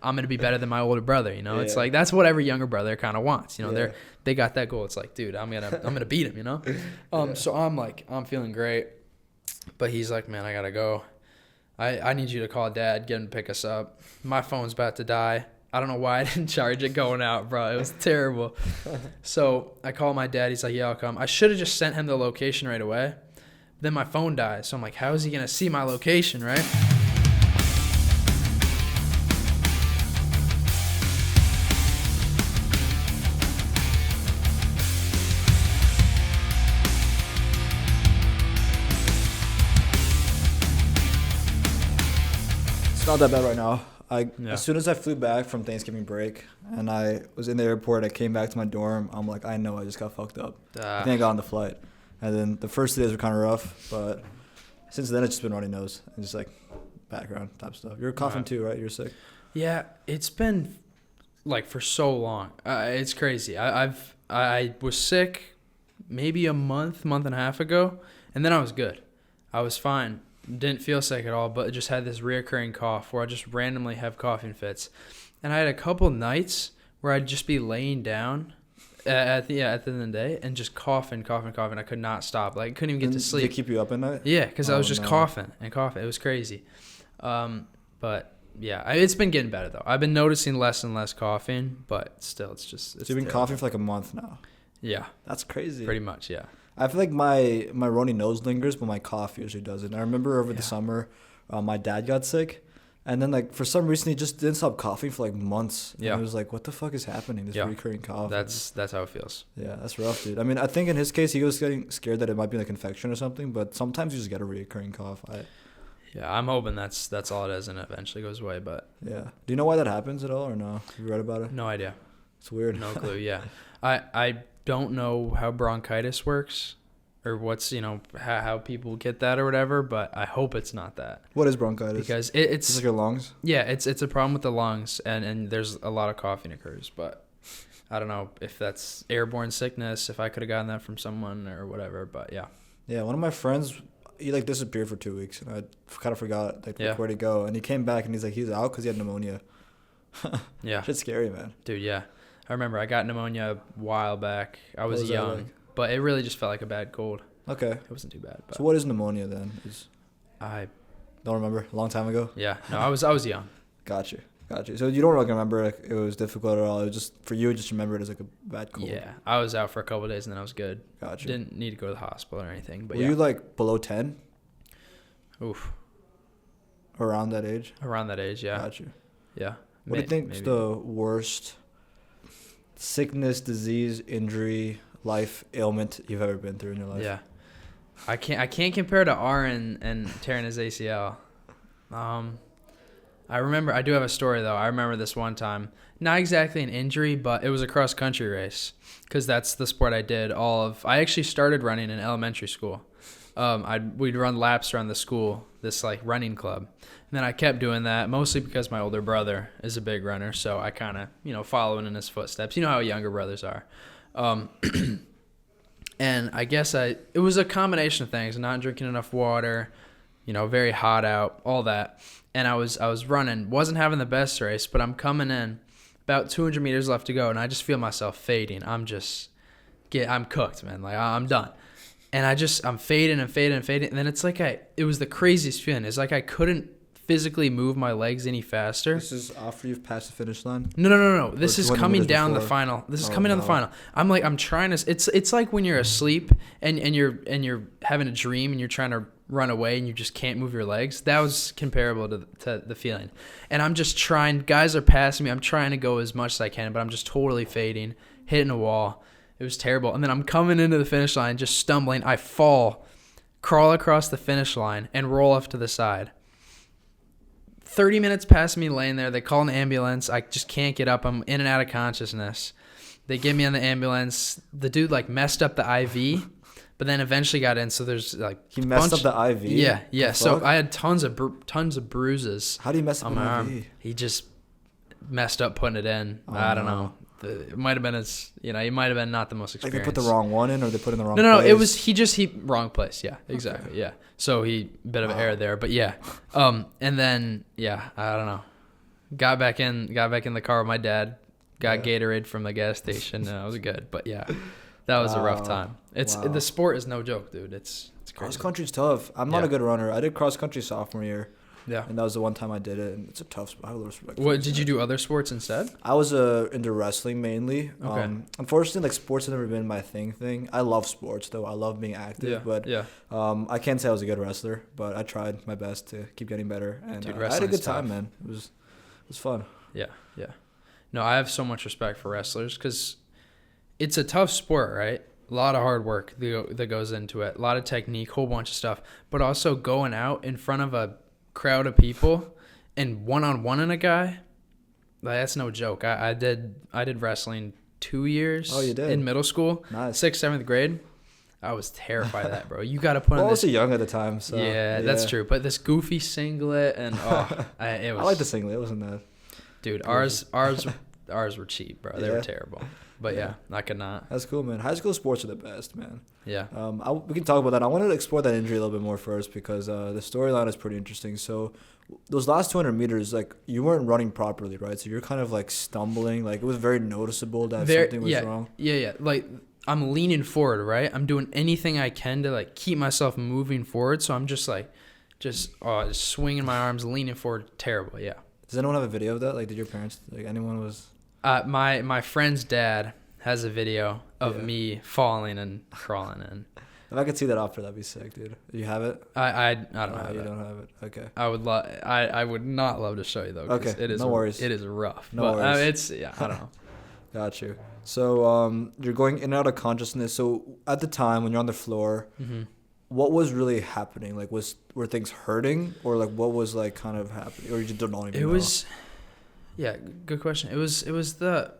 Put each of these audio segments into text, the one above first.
I'm going to be better than my older brother. You know, Yeah. it's like, that's what every younger brother kind of wants. You know, Yeah. they got that goal. It's like, dude, I'm going to beat him, you know? Yeah. So I'm feeling great, but he's like, man, I got to go. I need you to call Dad, get him to pick us up. My phone's about to die. I don't know why I didn't charge it going out, bro. It was terrible. So I call my dad. He's like, yeah, I'll come. I should have just sent him the location right away. Then my phone dies. So I'm like, how is he going to see my location, right? It's not that bad right now. Yeah. As soon as I flew back from Thanksgiving break and I was in the airport, I came back to my dorm. I'm like, I know I just got fucked up. I think I got on the flight. And then the first 2 days were kind of rough, but since then it's just been runny nose and just like background type stuff. You're coughing too, right? You're sick. Yeah, it's been like for so long. It's crazy. I was sick maybe a month and a half ago, and then I was good. I was fine. Didn't feel sick at all, but just had this reoccurring cough where I just randomly have coughing fits. And I had a couple nights where I'd just be laying down at the end of the day and just coughing. I could not stop. Like, couldn't even get to sleep. Did they keep you up at night? Yeah, because I was just coughing. It was crazy. But yeah, it's been getting better though. I've been noticing less and less coughing, but still, it's So you've been coughing for like a month now. Yeah, that's crazy. Pretty much, yeah. I feel like my runny nose lingers, but my cough usually doesn't. I remember over the summer, my dad got sick, and then like for some reason he just didn't stop coughing for like months. Yeah, and it was like, what the fuck is happening? This recurring cough. That's how it feels. Yeah, that's rough, dude. I mean, I think in his case he was getting scared that it might be like infection or something, but sometimes you just get a recurring cough. Yeah, I'm hoping that's all it is, and it eventually goes away. But yeah, do you know why that happens at all, or no? Have you read about it? No idea. It's weird. No clue. Yeah, I don't know how bronchitis works, or what's how people get that or whatever. But I hope it's not that. What is bronchitis? Because it's like your lungs. Yeah, it's a problem with the lungs, and there's a lot of coughing occurs. But I don't know if that's airborne sickness. If I could have gotten that from someone or whatever. But yeah. Yeah, one of my friends, he like disappeared for 2 weeks, and I kind of forgot where to go. And he came back, and he's out because he had pneumonia. Yeah, shit's scary, man. Dude, yeah, I remember I got pneumonia a while back. I was young, but it really just felt like a bad cold. Okay, it wasn't too bad. But. So what is pneumonia then? I don't remember. A long time ago. Yeah, no, I was young. Got you. So you don't really remember it was difficult at all. It was just for you. Just remember it as like a bad cold. Yeah, I was out for a couple of days and then I was good. Got you. Didn't need to go to the hospital or anything. But were you like below 10? Oof. Around that age? Around that age, yeah. Got you. Yeah. What do you think is the worst sickness, disease, injury, life ailment you've ever been through in your life? Yeah. I can't compare to Aaron and tearing his ACL. I remember, I do have a story though. I remember this one time, not exactly an injury, but it was a cross country race because that's the sport I did I actually started running in elementary school. We'd run laps around the school, this like running club. And then I kept doing that mostly because my older brother is a big runner. So I kind of, following in his footsteps. You know how younger brothers are. And I guess it was a combination of things, not drinking enough water, very hot out, all that. And I was running, wasn't having the best race, but I'm coming in, about 200 meters left to go, and I just feel myself fading. I'm cooked, man. Like, I'm done. And I'm fading and fading and fading. And then it's like it was the craziest feeling. It's like I couldn't physically move my legs any faster. This is after you've passed the finish line? No. This is coming down the final. This is coming down the final. I'm trying to. It's like when you're asleep and you're having a dream and you're trying to run away and you just can't move your legs. That was comparable to the feeling. And I'm just trying. Guys are passing me. I'm trying to go as much as I can, but I'm just totally fading, hitting a wall. It was terrible. And then I'm coming into the finish line, just stumbling. I fall, crawl across the finish line, and roll off to the side. 30 minutes past me laying there. They call an ambulance. I just can't get up. I'm in and out of consciousness. They get me on the ambulance. The dude messed up the IV, but then eventually got in. So there's he messed up the IV. Yeah. So I had tons of bruises. How do you mess up on my an arm? IV? He just messed up putting it in. I don't know. It might have been he might have been not the most experienced. Like they put the wrong one in, or they put in the wrong place? No, it was he wrong place. Yeah, exactly. Okay. Yeah. So bit of error there, but yeah. And then I don't know. Got back in the car with my dad. Got Gatorade from the gas station. It was good, but yeah, that was a rough time. The sport is no joke, dude. It's crazy. Cross country's tough. I'm not a good runner. I did cross country sophomore year. Yeah. And that was the one time I did it, and it's a tough sport. I have a little respect. What did you do? Other sports instead? I was into wrestling mainly. Okay. Unfortunately, like sports have never been my thing. I love sports though. I love being active, but I can't say I was a good wrestler, but I tried my best to keep getting better, and dude, I had a good time, man. It was fun. Yeah. No, I have so much respect for wrestlers because it's a tough sport, right? A lot of hard work that goes into it, a lot of technique, whole bunch of stuff, but also going out in front of a crowd of people and one-on-one in a guy, that's no joke. I did wrestling 2 years. Oh, you did? In middle school. Nice. 6th, 7th grade. I was terrified of that, bro. You got to put on this. I was young at the time, so. Yeah, that's true. But this goofy singlet and, I like the singlet. It wasn't that. Dude, ours were cheap, bro. They were terrible. But yeah, I could not. That's cool, man. High school sports are the best, man. Yeah. We can talk about that. I wanted to explore that injury a little bit more first because the storyline is pretty interesting. So those last 200 meters, like you weren't running properly, right? So you're kind of like stumbling. Like it was very noticeable that something was wrong. Yeah. Like I'm leaning forward, right? I'm doing anything I can to like keep myself moving forward. So I'm just swinging my arms, leaning forward. Terrible. Yeah. Does anyone have a video of that? Like, did your parents, like anyone was? My friend's dad has a video of me falling and crawling in. If I could see that after, that'd be sick, dude. You have it? I don't have it. You don't have it. Okay. I would not love to show you though. Okay. No worries. It is rough. No worries. I don't know. Got you. So you're going in and out of consciousness. So at the time when you're on the floor, what was really happening? Like, were things hurting, or like what was like kind of happening, or you just don't even know? It was, yeah, good question. It was the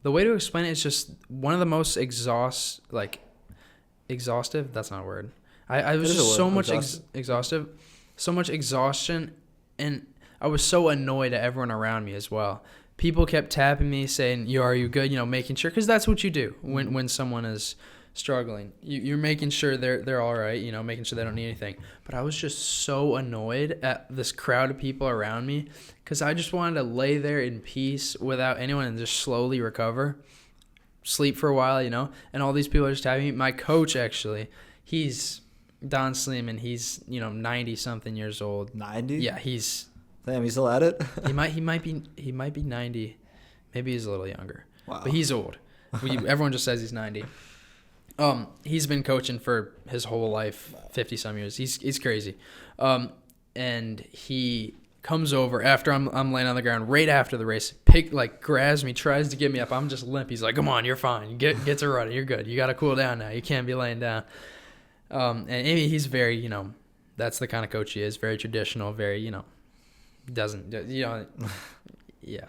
way to explain it is just one of the most exhaustive. That's not a word. I was just so much exhaustive, so much exhaustion, and I was so annoyed at everyone around me as well. People kept tapping me, saying, "Are you good?" Making sure, because that's what you do when someone is struggling. You're making sure they're all right, making sure they don't need anything. But I was just so annoyed at this crowd of people around me because I just wanted to lay there in peace without anyone and just slowly recover, sleep for a while, and all these people are just tapping me. My coach, actually, he's Don Sleeman. He's 90 something years old. 90? Yeah, he's still at it. he might be 90. Maybe he's a little younger. Wow. But he's old. Everyone just says he's 90. He's been coaching for his whole life, 50 some years. He's crazy. And he comes over after I'm laying on the ground right after the race, grabs me, tries to get me up. I'm just limp. He's like, "Come on, you're fine. Get to running. You're good. You got to cool down now. You can't be laying down." And Amy, he's very, that's the kind of coach he is. Very traditional, very, doesn't, yeah.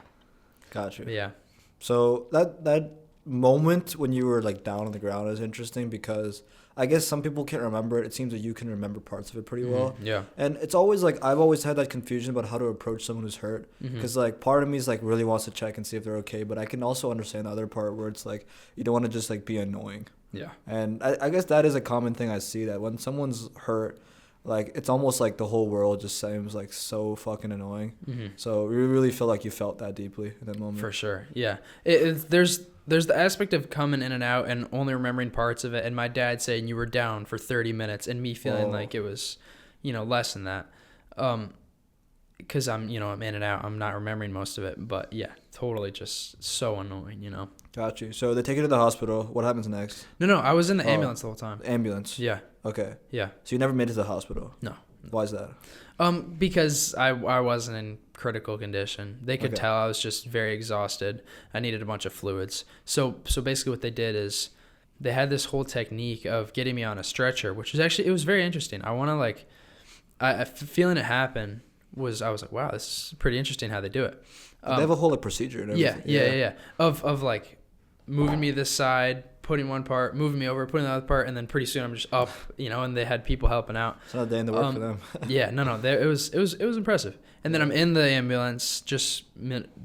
Gotcha. Yeah. So that moment when you were like down on the ground is interesting because I guess some people can't remember it. It seems that you can remember parts of it pretty well. Yeah. And it's always like I've always had that confusion about how to approach someone who's hurt because like part of me is like really wants to check and see if they're okay, but I can also understand the other part where it's like you don't want to just like be annoying. Yeah. And I guess that is a common thing I see, that when someone's hurt, like it's almost like the whole world just seems like so fucking annoying. So you really feel like you felt that deeply in that moment. For sure. Yeah. There's the aspect of coming in and out and only remembering parts of it, and my dad saying you were down for 30 minutes and me feeling like it was, less than that. Because I'm in and out. I'm not remembering most of it. But yeah, totally just so annoying, Got you. So they take you to the hospital. What happens next? No, I was in the ambulance the whole time. Ambulance? Yeah. Okay. Yeah. So you never made it to the hospital? No. Why is that? Because I wasn't in critical condition. They could tell I was just very exhausted. I needed a bunch of fluids. So basically what they did is they had this whole technique of getting me on a stretcher, which was actually, it was very interesting. Feeling it happen I was like, wow, this is pretty interesting how they do it. They have a whole procedure and everything. Yeah. Of like moving me this side, putting one part, moving me over, putting the other part, and then pretty soon I'm just up, and they had people helping out. It's not a day in the work for them. Yeah, no, it was impressive. And then I'm in the ambulance, just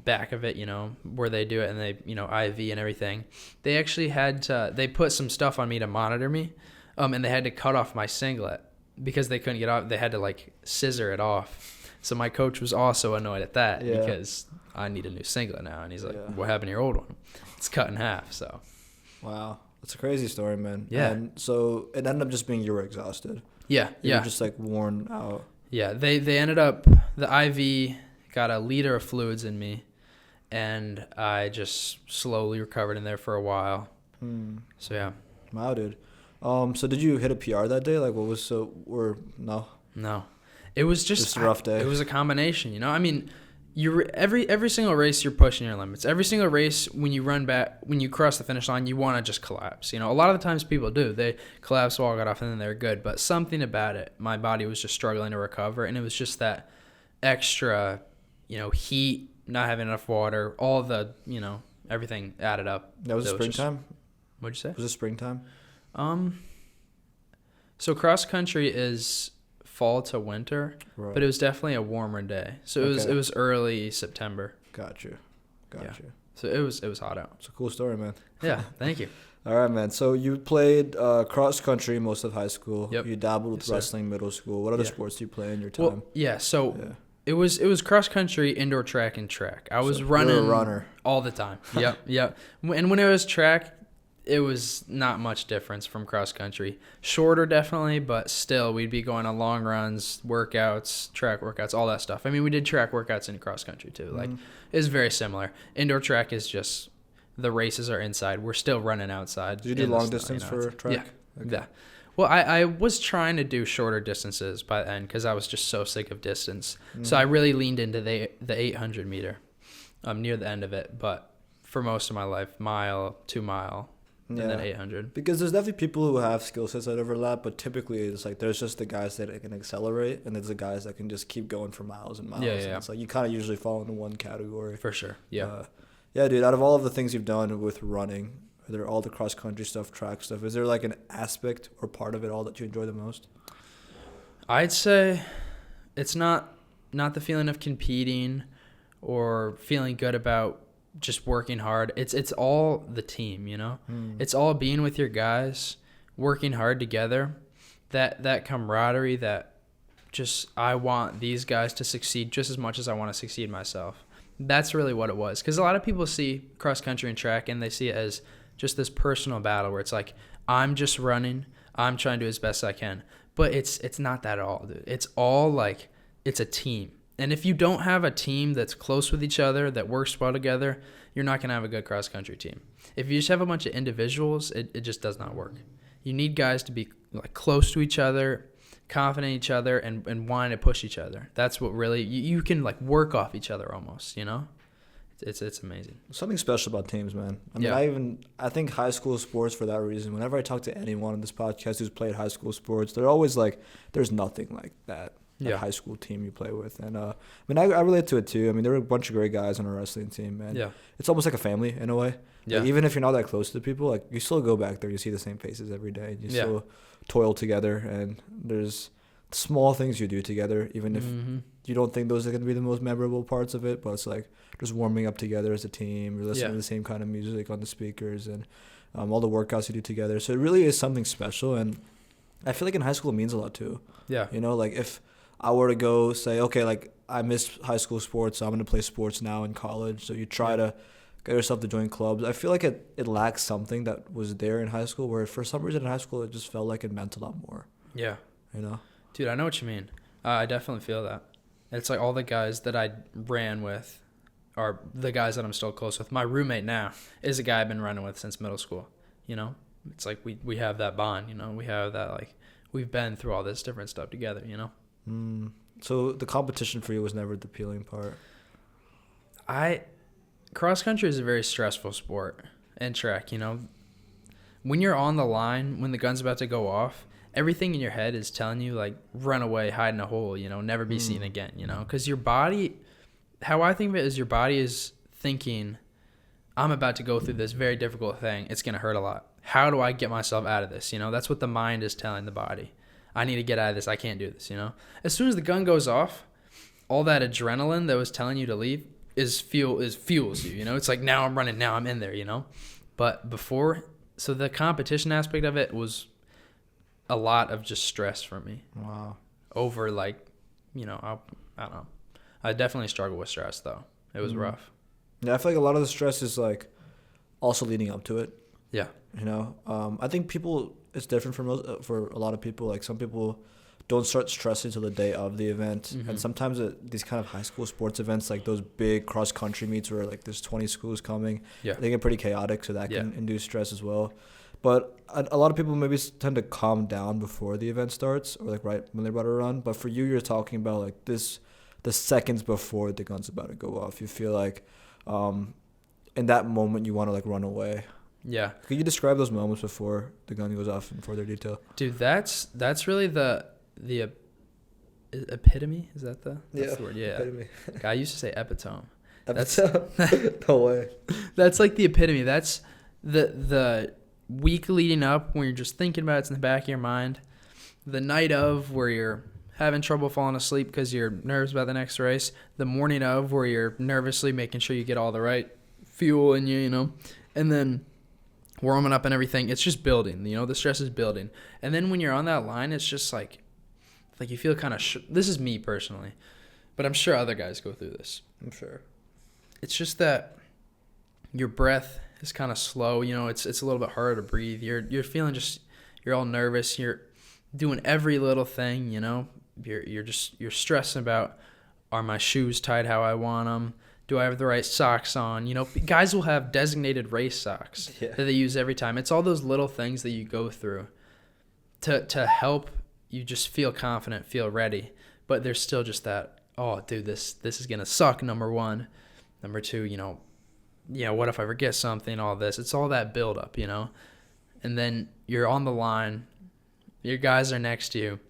back of it, where they do it, and they, IV and everything. They actually they put some stuff on me to monitor me, and they had to cut off my singlet because they couldn't get off. They had to like scissor it off. So my coach was also annoyed at that because I need a new singlet now. And he's like, what happened to your old one? It's cut in half. So. Wow. That's a crazy story, man. Yeah. And so it ended up just being you were exhausted. Yeah. You were just like worn out. Yeah. They ended up, the IV got a liter of fluids in me. And I just slowly recovered in there for a while. So, yeah. Wow, dude. So did you hit a PR that day? Like, what was no? No. It was just a rough day. It was a combination, you know? I mean, every single race, you're pushing your limits. Every single race, when you cross the finish line, you want to just collapse. You know, a lot of the times people do. They collapse, walk it off, and then they're good. But something about it, my body was just struggling to recover. And it was just that extra, heat, not having enough water, all the, everything added up. That was springtime? What'd you say? Was it springtime? So cross country is fall to winter, right. But it was definitely a warmer day. So it was early September. Got you. So it was hot out. It's a cool story, man. Yeah, thank you. All right, man. So you played cross country most of high school. Yep. You dabbled with wrestling middle school. What other sports do you play in your time? Well, it was cross country, indoor track, and track. I was running you're a runner all the time. Yep. And when it was track, it was not much difference from cross country. Shorter, definitely, but still, we'd be going on long runs, workouts, track workouts, all that stuff. I mean, we did track workouts in cross country, too. Like, it's very similar. Indoor track is just, the races are inside. We're still running outside. Did you do long distance for track? Yeah. Okay. Yeah. Well, I was trying to do shorter distances by the end because I was just so sick of distance. So I really leaned into the 800 meter near the end of it. But for most of my life, mile, 2 mile, and then 800. Because there's definitely people who have skill sets that overlap, but typically it's like there's just the guys that can accelerate, and there's the guys that can just keep going for miles and miles. Yeah. And it's like you kind of usually fall into one category. For sure. Yeah. Yeah, dude. Out of all of the things you've done with running, whether all the cross country stuff, track stuff, is there like an aspect or part of it all that you enjoy the most? I'd say it's not the feeling of competing or feeling good about just working hard. It's all the team, It's all being with your guys, working hard together. That camaraderie, that just I want these guys to succeed just as much as I want to succeed myself. That's really what it was. Because a lot of people see cross country and track and they see it as just this personal battle where it's like, I'm just running, I'm trying to do as best I can. But it's not that at all, dude. It's all like, it's a team. And if you don't have a team that's close with each other, that works well together, you're not going to have a good cross-country team. If you just have a bunch of individuals, it just does not work. You need guys to be like close to each other, confident in each other, and wanting to push each other. That's what really, you can like work off each other almost, It's amazing. Something special about teams, man. I mean, I think high school sports for that reason. Whenever I talk to anyone on this podcast who's played high school sports, they're always like, there's nothing like that. High school team you play with. And I relate to it too. I mean, there were a bunch of great guys on our wrestling team, man. It's almost like a family in a way. Like, even if you're not that close to the people, like you still go back there, you see the same faces every day, and you still toil together, and there's small things you do together, even if you don't think those are going to be the most memorable parts of it, but it's like just warming up together as a team, you're listening to the same kind of music on the speakers, and all the workouts you do together. So it really is something special, and I feel like in high school it means a lot too. Like if I were to go say, okay, like I missed high school sports, so I'm going to play sports now in college. So you try to get yourself to join clubs. I feel like it lacks something that was there in high school, where for some reason in high school it just felt like it meant a lot more. Yeah. Dude, I know what you mean. I definitely feel that. It's like all the guys that I ran with are the guys that I'm still close with. My roommate now is a guy I've been running with since middle school. It's like we have that bond, we have that, like, we've been through all this different stuff together, So the competition for you was never the appealing part? Cross country is a very stressful sport, and track, when you're on the line, when the gun's about to go off, everything in your head is telling you, like, run away, hide in a hole, never be seen again, because your body, how I think of it is your body is thinking, I'm about to go through this very difficult thing. It's going to hurt a lot. How do I get myself out of this? That's what the mind is telling the body. I need to get out of this. I can't do this, As soon as the gun goes off, all that adrenaline that was telling you to leave fuels you, It's like, now I'm running, now I'm in there, But before, so the competition aspect of it was a lot of just stress for me. Wow. Over, like, I don't know. I definitely struggle with stress though. It was rough. Yeah, I feel like a lot of the stress is like also leading up to it. Yeah. You know, I think it's different for a lot of people. Like some people don't start stressing until the day of the event. And sometimes these kind of high school sports events, like those big cross country meets where like there's 20 schools coming, they get pretty chaotic, so that can induce stress as well. But a lot of people maybe tend to calm down before the event starts, or like right when they're about to run. But for you, you're talking about like the seconds before the gun's about to go off. You feel like in that moment you want to like run away. Yeah. Could you describe those moments before the gun goes off in further detail? Dude, that's really the epitome. Is that the word? Yeah. Epitome. I used to say epitome. No way. That's like the epitome. That's the week leading up when you're just thinking about it's in the back of your mind. The night of where you're having trouble falling asleep because you're nervous about the next race. The morning of where you're nervously making sure you get all the right fuel in you, you know. And then warming up and everything. It's just building, you know. The stress is building. And then when you're on that line, it's just like you feel kind of this is me personally, but I'm sure other guys go through this. I'm sure. It's just that your breath is kind of slow, you know. It's a little bit harder to breathe. You're feeling you're all nervous. You're doing every little thing, you know. You're stressing about, are my shoes tied how I want them? Do I have the right socks on? You know, guys will have designated race socks that they use every time. It's all those little things that you go through to help you just feel confident, feel ready. But there's still just that, oh, dude, this is going to suck, number one. Number two, you know, what if I forget something, all this. It's all that buildup, you know. And then you're on the line. Your guys are next to you.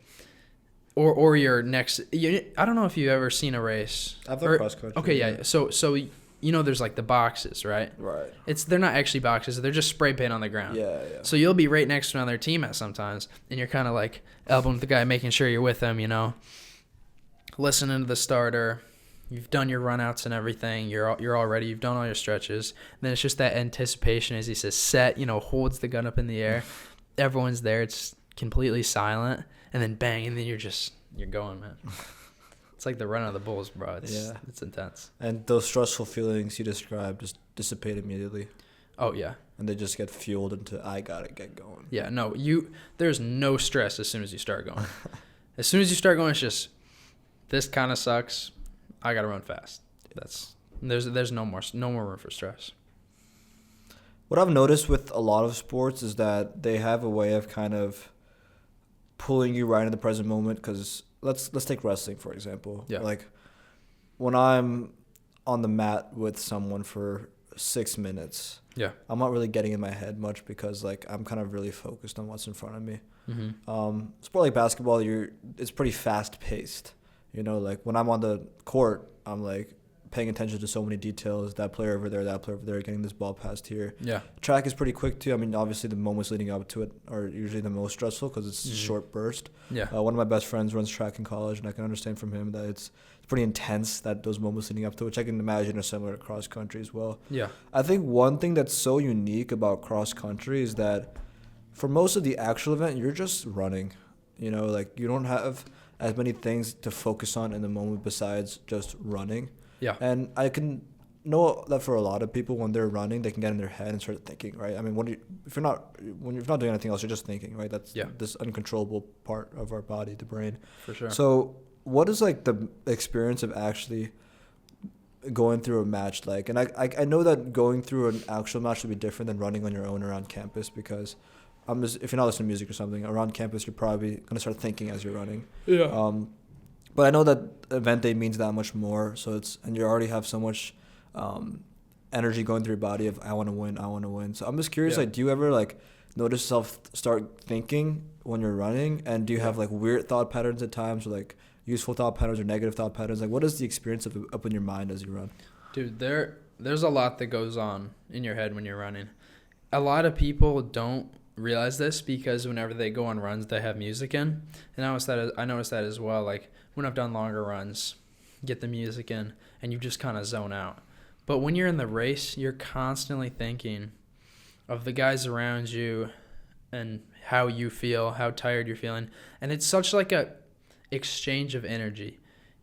Or you're next. I don't know if you've ever seen a race. I've done cross country. Okay, yeah. So you know, there's like the boxes, right? Right. They're not actually boxes. They're just spray paint on the ground. Yeah. So you'll be right next to another team at sometimes, and you're kind of like elbowing the guy, making sure you're with them. You know, listening to the starter. You've done your runouts and everything. You're all ready. You've done all your stretches. And then it's just that anticipation as he says set. You know, holds the gun up in the air. Everyone's there. It's completely silent. And then bang, and then you're going, man. It's like the run of the bulls, bro. It's intense. And those stressful feelings you described just dissipate immediately. Oh, yeah. And they just get fueled into, I gotta get going. Yeah, no, there's no stress as soon as you start going. As soon as you start going, it's just, this kind of sucks. I gotta run fast. There's no more room for stress. What I've noticed with a lot of sports is that they have a way of kind of pulling you right in the present moment. Because let's take wrestling for example. Yeah. Like when I'm on the mat with someone for 6 minutes, I'm not really getting in my head much because like I'm kind of really focused on what's in front of me. Sport like basketball, it's pretty fast paced. You know, like when I'm on the court, I'm like paying attention to so many details. That player over there, getting this ball passed here. Yeah. Track is pretty quick too. I mean, obviously the moments leading up to it are usually the most stressful because it's a short burst. Yeah. One of my best friends runs track in college, and I can understand from him that it's pretty intense, that those moments leading up to it, which I can imagine are similar to cross country as well. Yeah. I think one thing that's so unique about cross country is that for most of the actual event, you're just running. You know, like you don't have as many things to focus on in the moment besides just running. Yeah. And I can know that for a lot of people, when they're running, they can get in their head and start thinking, right? I mean, when you're not doing anything else, you're just thinking, right? That's this uncontrollable part of our body, the brain. For sure. So what is like the experience of actually going through a match like? And I know that going through an actual match would be different than running on your own around campus, because if you're not listening to music or something, around campus, you're probably going to start thinking as you're running. Yeah. But I know that event day means that much more. And you already have so much energy going through your body of, I want to win. So I'm just curious, like, do you ever like notice yourself start thinking when you're running? And do you have like weird thought patterns at times, or like useful thought patterns or negative thought patterns? Like, what is the experience up in your mind as you run? Dude, there's a lot that goes on in your head when you're running. A lot of people don't realize this because whenever they go on runs, they have music in. And I noticed that as well. Like when I've done longer runs, get the music in and you just kind of zone out. But when you're in the race, you're constantly thinking of the guys around you and how you feel, how tired you're feeling. And it's such like a exchange of energy.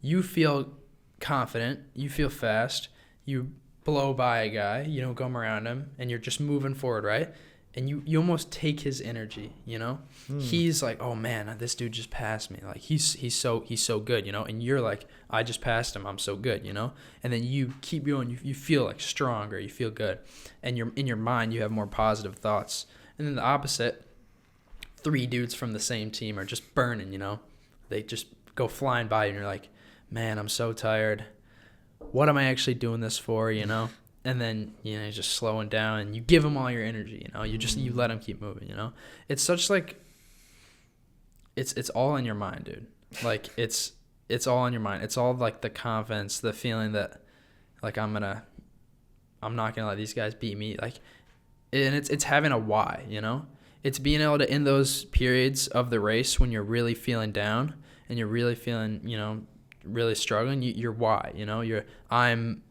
you feel confident, you feel fast, you blow by a guy, you don't come around him, and you're just moving forward, right? And you almost take his energy, you know? He's like, oh man, this dude just passed me. Like he's so good, you know? And you're like, I just passed him, I'm so good, you know? And then you keep going, you feel like stronger, you feel good. And you're in your mind, you have more positive thoughts. And then the opposite, 3 dudes from the same team are just burning, you know? They just go flying by, and you're like, man, I'm so tired. What am I actually doing this for, you know? And then, you know, you're just slowing down, and you give them all your energy, you know? You let them keep moving, you know? It's such like, it's all in your mind, dude. Like, it's all in your mind. It's all like the confidence, the feeling that, like, I'm not gonna let these guys beat me. Like, and it's having a why, you know? It's being able to, in those periods of the race when you're really feeling down and you're really feeling, you know, really struggling, you're why, you know? I'm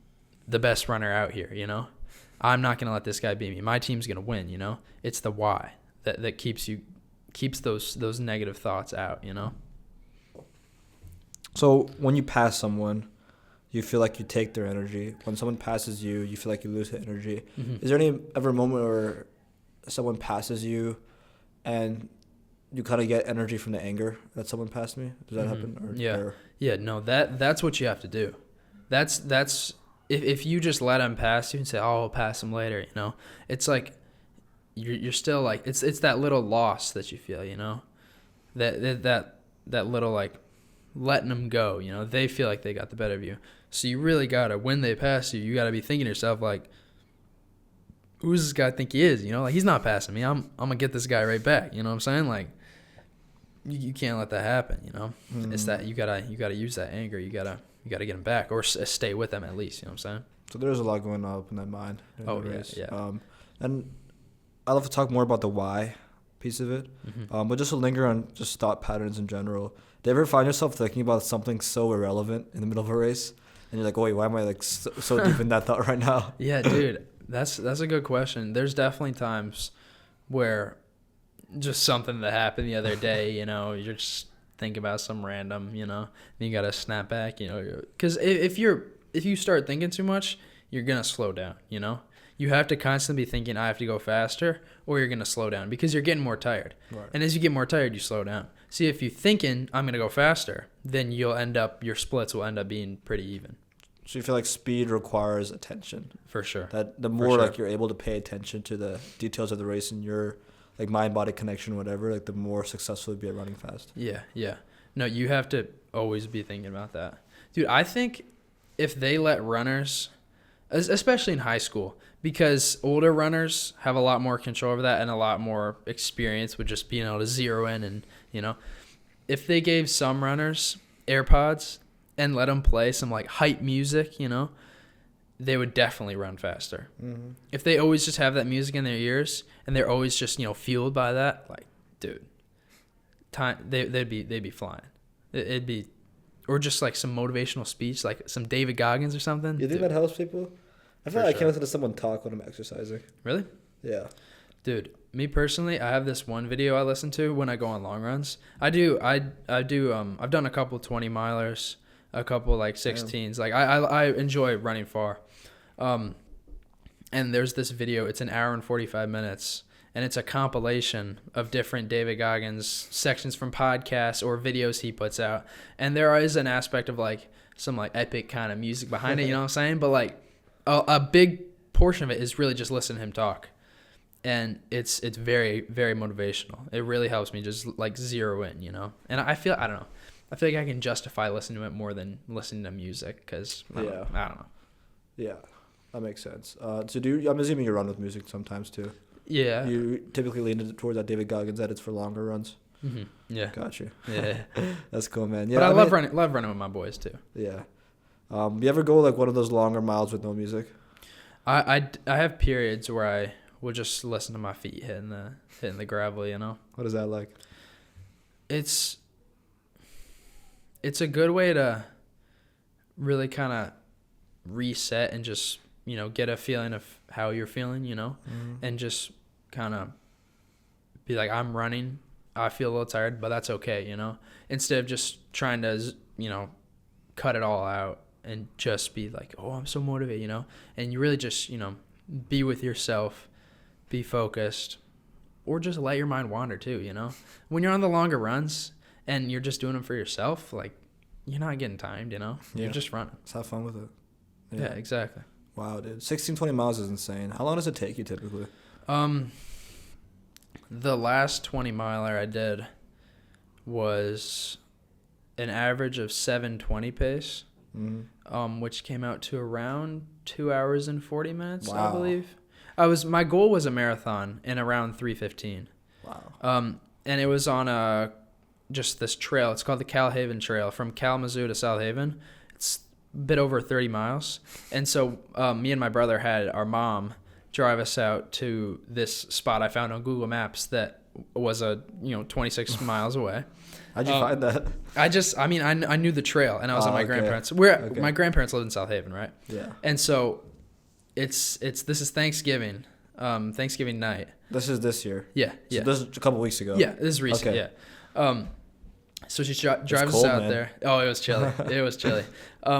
the best runner out here, you know? I'm not going to let this guy beat me. My team's going to win, you know? It's the why that keeps those negative thoughts out, you know? So when you pass someone, you feel like you take their energy. When someone passes you, you feel like you lose the energy. Mm-hmm. Is there any ever moment where someone passes you and you kind of get energy from the anger that someone passed me? Does that happen? Yeah, no, that's what you have to do. That's if you just let him pass you and say, oh, I'll pass him later, you know, it's like you're still like, it's that little loss that you feel, you know, that little like letting them go, you know, they feel like they got the better of you. So you really gotta, when they pass you, you gotta be thinking to yourself like, who does this guy think he is? You know, like, he's not passing me. I'm gonna get this guy right back. You know what I'm saying? Like, you can't let that happen, you know? It's that you gotta use that anger. You gotta get him back, or stay with them at least, you know what I'm saying? So there's a lot going on up in that mind. Yeah. And I love to talk more about the why piece of it. But just to linger on just thought patterns in general. Do you ever find yourself thinking about something so irrelevant in the middle of a race? And you're like, wait, why am I like so deep in that thought right now? Yeah, dude. That's a good question. There's definitely times where just something that happened the other day, you know, you're just thinking about some random, you know, and you got to snap back, you know, because if you start thinking too much, you're going to slow down, you know. You have to constantly be thinking, I have to go faster, or you're going to slow down because you're getting more tired. Right. And as you get more tired, you slow down. See, if you're thinking, I'm going to go faster, then your splits will end up being pretty even. So you feel like speed requires attention. For sure. That the more like you're able to pay attention to the details of the race and your like mind-body connection, whatever, like the more successful you'll be at running fast. Yeah. No, you have to always be thinking about that. Dude, I think if they let runners, especially in high school, because older runners have a lot more control over that and a lot more experience with just being able to zero in and, you know, if they gave some runners AirPods and let them play some like hype music, you know, they would definitely run faster. Mm-hmm. If they always just have that music in their ears and they're always just, you know, fueled by that, like, dude, they'd be flying. It'd be, or just like some motivational speech, like some David Goggins or something. You think that helps people? I feel like I can't listen to someone talk when I'm exercising. Really? Yeah. Dude, me personally, I have this one video I listen to when I go on long runs. I've done a couple 20 milers, a couple like 16s. Like I enjoy running far. And there's this video, it's an hour and 45 minutes, and it's a compilation of different David Goggins sections from podcasts or videos he puts out. And there is an aspect of like some like epic kind of music behind it, you know what I'm saying? But like a big portion of it is really just listening to him talk. And it's very, very motivational. It really helps me just like zero in, you know? And I feel like I can justify listening to it more than listening to music because I don't know. Yeah, that makes sense. I'm assuming you run with music sometimes too. Yeah. You typically lean towards that David Goggins edits for longer runs. Mm-hmm. Yeah. Got you. Yeah. That's cool, man. Yeah. But I love running with my boys too. Yeah. You ever go like one of those longer miles with no music? I have periods where I will just listen to my feet hitting the gravel, you know? What is that like? It's a good way to really kind of reset and just, you know, get a feeling of how you're feeling, you know, and just kind of be like, I'm running. I feel a little tired, but that's okay, you know, instead of just trying to, you know, cut it all out and just be like, oh, I'm so motivated, you know? And you really just, you know, be with yourself, be focused, or just let your mind wander too, you know? When you're on the longer runs and you're just doing them for yourself, like, you're not getting timed, you know? Yeah. You're just running. Just have fun with it. Yeah, exactly. Wow, dude. 16, 20 miles is insane. How long does it take you typically? The last 20-miler I did was an average of 7:20 pace, which came out to around 2 hours and 40 minutes, I believe. My goal was a marathon in around 3:15. Wow. And it was on just this trail. It's called the Calhaven Trail from Kalamazoo to South Haven. It's a bit over 30 miles. And so me and my brother had our mom drive us out to this spot I found on Google Maps that was 26 miles away. How'd you find that? I knew the trail, and I was at my grandparents'. My grandparents lived in South Haven, right? Yeah. And so this is Thanksgiving night. This is this year. Yeah. So this is a couple weeks ago. Yeah, this is recent. Okay. Yeah. So she drives us out there. Oh, it was chilly. It was chilly.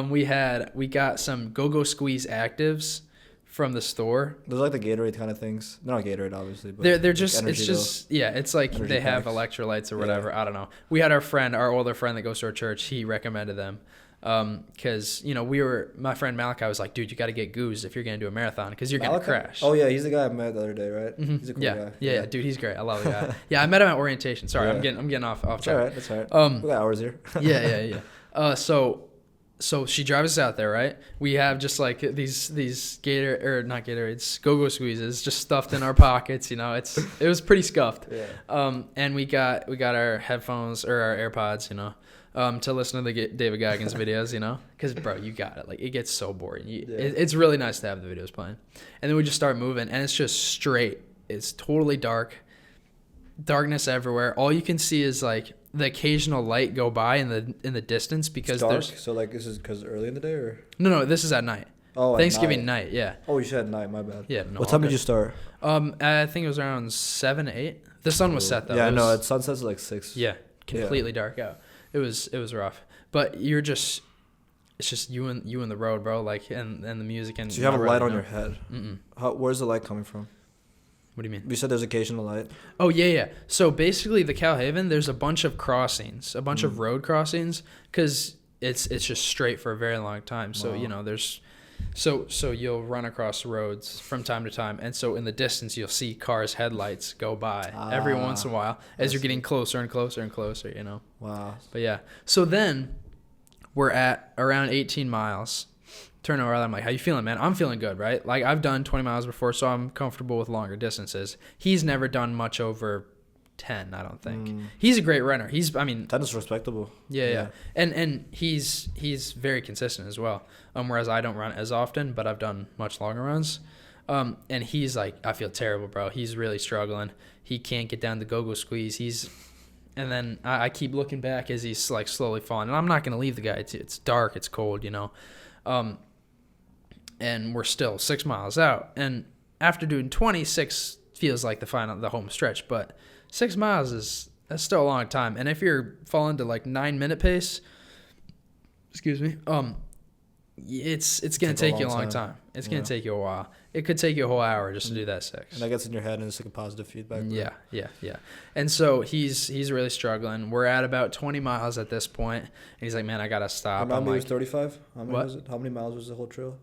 We got some Go-Go Squeeze Actives from the store. Those are like the Gatorade kind of things. They're not Gatorade, obviously, but they're just it's like energy they have packs. Electrolytes or whatever. Yeah. I don't know. We had our older friend that goes to our church. He recommended them because my friend Malachi was like, dude, you got to get Goose if you're gonna do a marathon because you're gonna crash. Oh yeah, he's the guy I met the other day, right? Mm-hmm. He's a cool guy. Yeah, dude, he's great. I love the guy. Yeah, I met him at orientation. Sorry, I'm getting off track. That's all right. We got hours here. Yeah. So she drives us out there, right? We have just like these Gatorades, Go-Go Squeezes, just stuffed in our pockets. You know, it was pretty scuffed. Yeah. And we got our headphones or our AirPods, you know, to listen to the David Goggins videos, you know, because bro, you got it. Like it gets so boring. It's really nice to have the videos playing, and then we just start moving, and it's just straight. It's totally darkness everywhere. All you can see is like the occasional light go by in the distance because it's dark. So like this is because early in the day or no, this is at night. Oh, Thanksgiving night. Yeah. Oh, you said night. My bad. Yeah. No, what time did you start? I think it was around 7, 8. The sun was set though. Yeah, no, it sunsets at like 6. Yeah, completely dark out. It was rough, but it's just you and the road, bro. Like and the music and. So you have a light on your head. Mm-mm. Where's the light coming from? What do you mean? You said there's occasional light. Oh, yeah. So basically the Calhaven, there's a bunch of crossings, a bunch of road crossings, because it's just straight for a very long time. So, there's so you'll run across roads from time to time. And so in the distance, you'll see cars' headlights go by every once in a while as you're getting closer and closer and closer, you know. Wow. But yeah. So then we're at around 18 miles. Turn around, I'm like, how you feeling, man? I'm feeling good, right? Like, I've done 20 miles before, so I'm comfortable with longer distances. He's never done much over 10, I don't think. He's a great runner. 10 is respectable. Yeah. And he's very consistent as well. Whereas I don't run as often, but I've done much longer runs. And he's like, I feel terrible, bro. He's really struggling. He can't get down the Go-Go Squeeze. And then I keep looking back as he's like slowly falling. And I'm not going to leave the guy. It's dark. It's cold, you know. And we're still 6 miles out. And after doing 26 feels like the home stretch, but 6 miles that's still a long time. And if you're falling to like 9-minute pace, it's gonna take you a long time. It's gonna take you a while. It could take you a whole hour just to do that 6. And that gets in your head and it's like a positive feedback. Yeah. And so he's really struggling. We're at about 20 miles at this point, and he's like, man, I gotta stop. How many was 35? How many miles was the whole trail?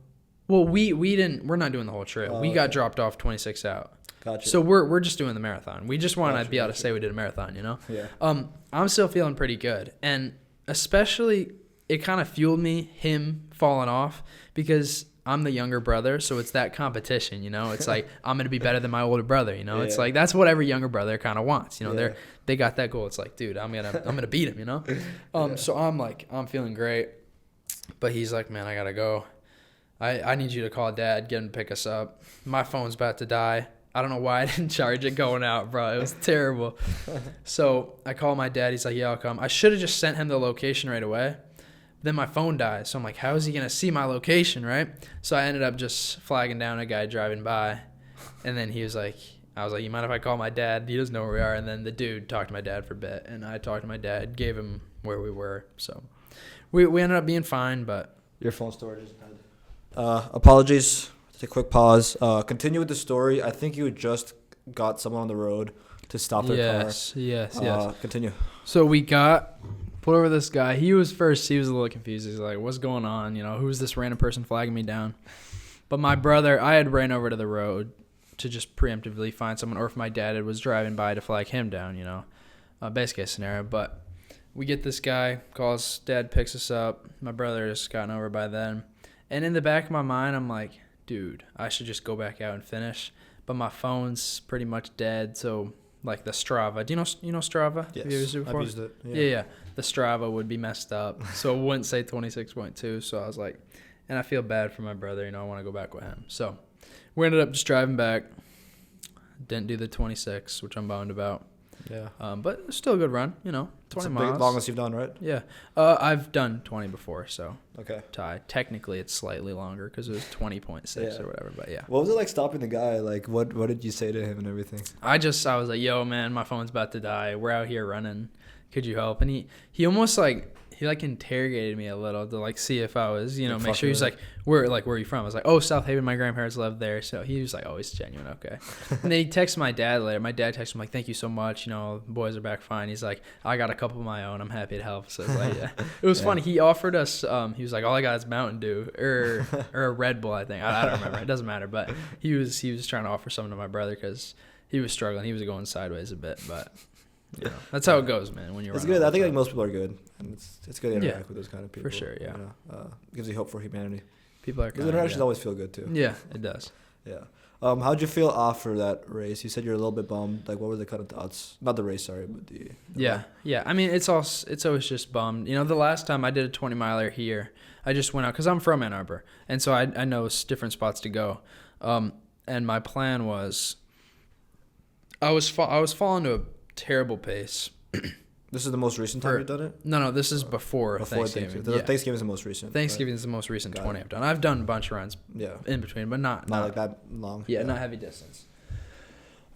Well, we're not doing the whole trail. We got dropped off 26 out. Gotcha. So we're just doing the marathon. We just want to be able to say we did a marathon, you know? Yeah. I'm still feeling pretty good. And especially it kind of fueled me, him falling off, because I'm the younger brother, so it's that competition, you know? It's like, I'm going to be better than my older brother, you know? Yeah. It's like, that's what every younger brother kind of wants, you know? They got that goal. It's like, dude, I'm going to beat him, you know? So I'm feeling great. But he's like, man, I got to go. I need you to call Dad, get him to pick us up. My phone's about to die. I don't know why I didn't charge it going out, bro. It was terrible. So I call my dad. He's like, yeah, I'll come. I should have just sent him the location right away. Then my phone dies. So I'm like, how is he going to see my location, right? So I ended up just flagging down a guy driving by. And then I was like, you mind if I call my dad? He doesn't know where we are. And then the dude talked to my dad for a bit. And I talked to my dad, gave him where we were. So we ended up being fine, but your phone storage is dead. Apologies. Take a quick pause. Continue with the story. I think you just got someone on the road to stop their car. Yes. Continue. So we pulled over this guy. He was a little confused. He's like, what's going on? You know, who's this random person flagging me down? But my brother, I had ran over to the road to just preemptively find someone, or if my dad was driving by to flag him down, you know, best case scenario. But we get this guy, calls, dad picks us up. My brother has gotten over by then. And in the back of my mind, I'm like, dude, I should just go back out and finish. But my phone's pretty much dead, so like the Strava. Do you know Strava? Yes, have you used it before? I've used it. Yeah. The Strava would be messed up, so it wouldn't say 26.2. So I was like, and I feel bad for my brother. You know, I want to go back with him. So we ended up just driving back. Didn't do the 26, which I'm bummed about. Yeah. But it was still a good run. You know, 20 miles. The longest you've done, right? Yeah. I've done 20 before, so. Okay. Technically, it's slightly longer because it was 20.6 or whatever. But yeah. What was it like stopping the guy? Like, what did you say to him and everything? I was like, yo, man, my phone's about to die. We're out here running. Could you help? And he almost like, he like interrogated me a little to like see if I was, you know, make sure. He's like, where are you from? I was like, oh, South Haven. My grandparents live there. So he was like, oh, it's genuine. Okay. And then he texted my dad later. My dad texted him like, thank you so much. You know, the boys are back fine. He's like, I got a couple of my own. I'm happy to help. So it's like, yeah, it was funny. He offered us, he was like, all I got is Mountain Dew or a Red Bull, I think. I don't remember. It doesn't matter. But he was trying to offer something to my brother because he was struggling. He was going sideways a bit, but you know, that's how it goes, man. When you're it's good. I think like most people are good, and it's good to interact with those kind of people. For sure, yeah. You know, gives you hope for humanity. People are because interactions always feel good too. Yeah, it does. Yeah. How'd you feel after that race? You said you're a little bit bummed. Like, what were the kind of thoughts? Not the race, sorry, but the yeah. I mean, it's always just bummed. You know, the last time I did a 20 miler here, I just went out because I'm from Ann Arbor, and so I know different spots to go. And my plan was, I was falling to a terrible pace. This is the most recent time you've done it? No, this is before Thanksgiving. Thanksgiving is the most recent. Thanksgiving is the most recent 20 I've done. I've done a bunch of runs in between, but not like that long. Yeah, not heavy distance.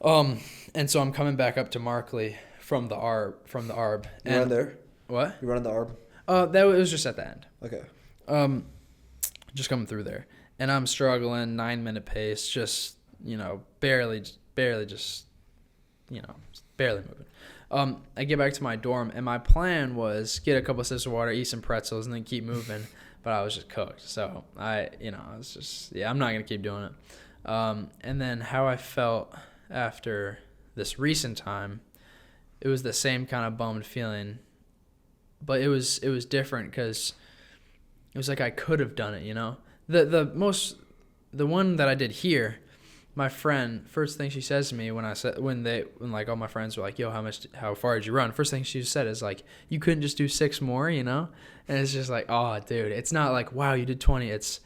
And so I'm coming back up to Markley from the Arb. You run there? What? You run the Arb? That was just at the end. Okay. Just coming through there. And I'm struggling, 9-minute pace, just, you know, barely just, you know, barely moving. I get back to my dorm, and my plan was get a couple of sips of water, eat some pretzels, and then keep moving. But I was just cooked. So I was just, I'm not going to keep doing it. And then how I felt after this recent time, it was the same kind of bummed feeling, but it was different because it was like I could have done it, you know? The one that I did here, my friend, first thing she says to me when like all my friends were like, yo, how far did you run? First thing she said is like, you couldn't just do 6 more, you know? And it's just like, oh, dude, it's not like, wow, you did 20. It's,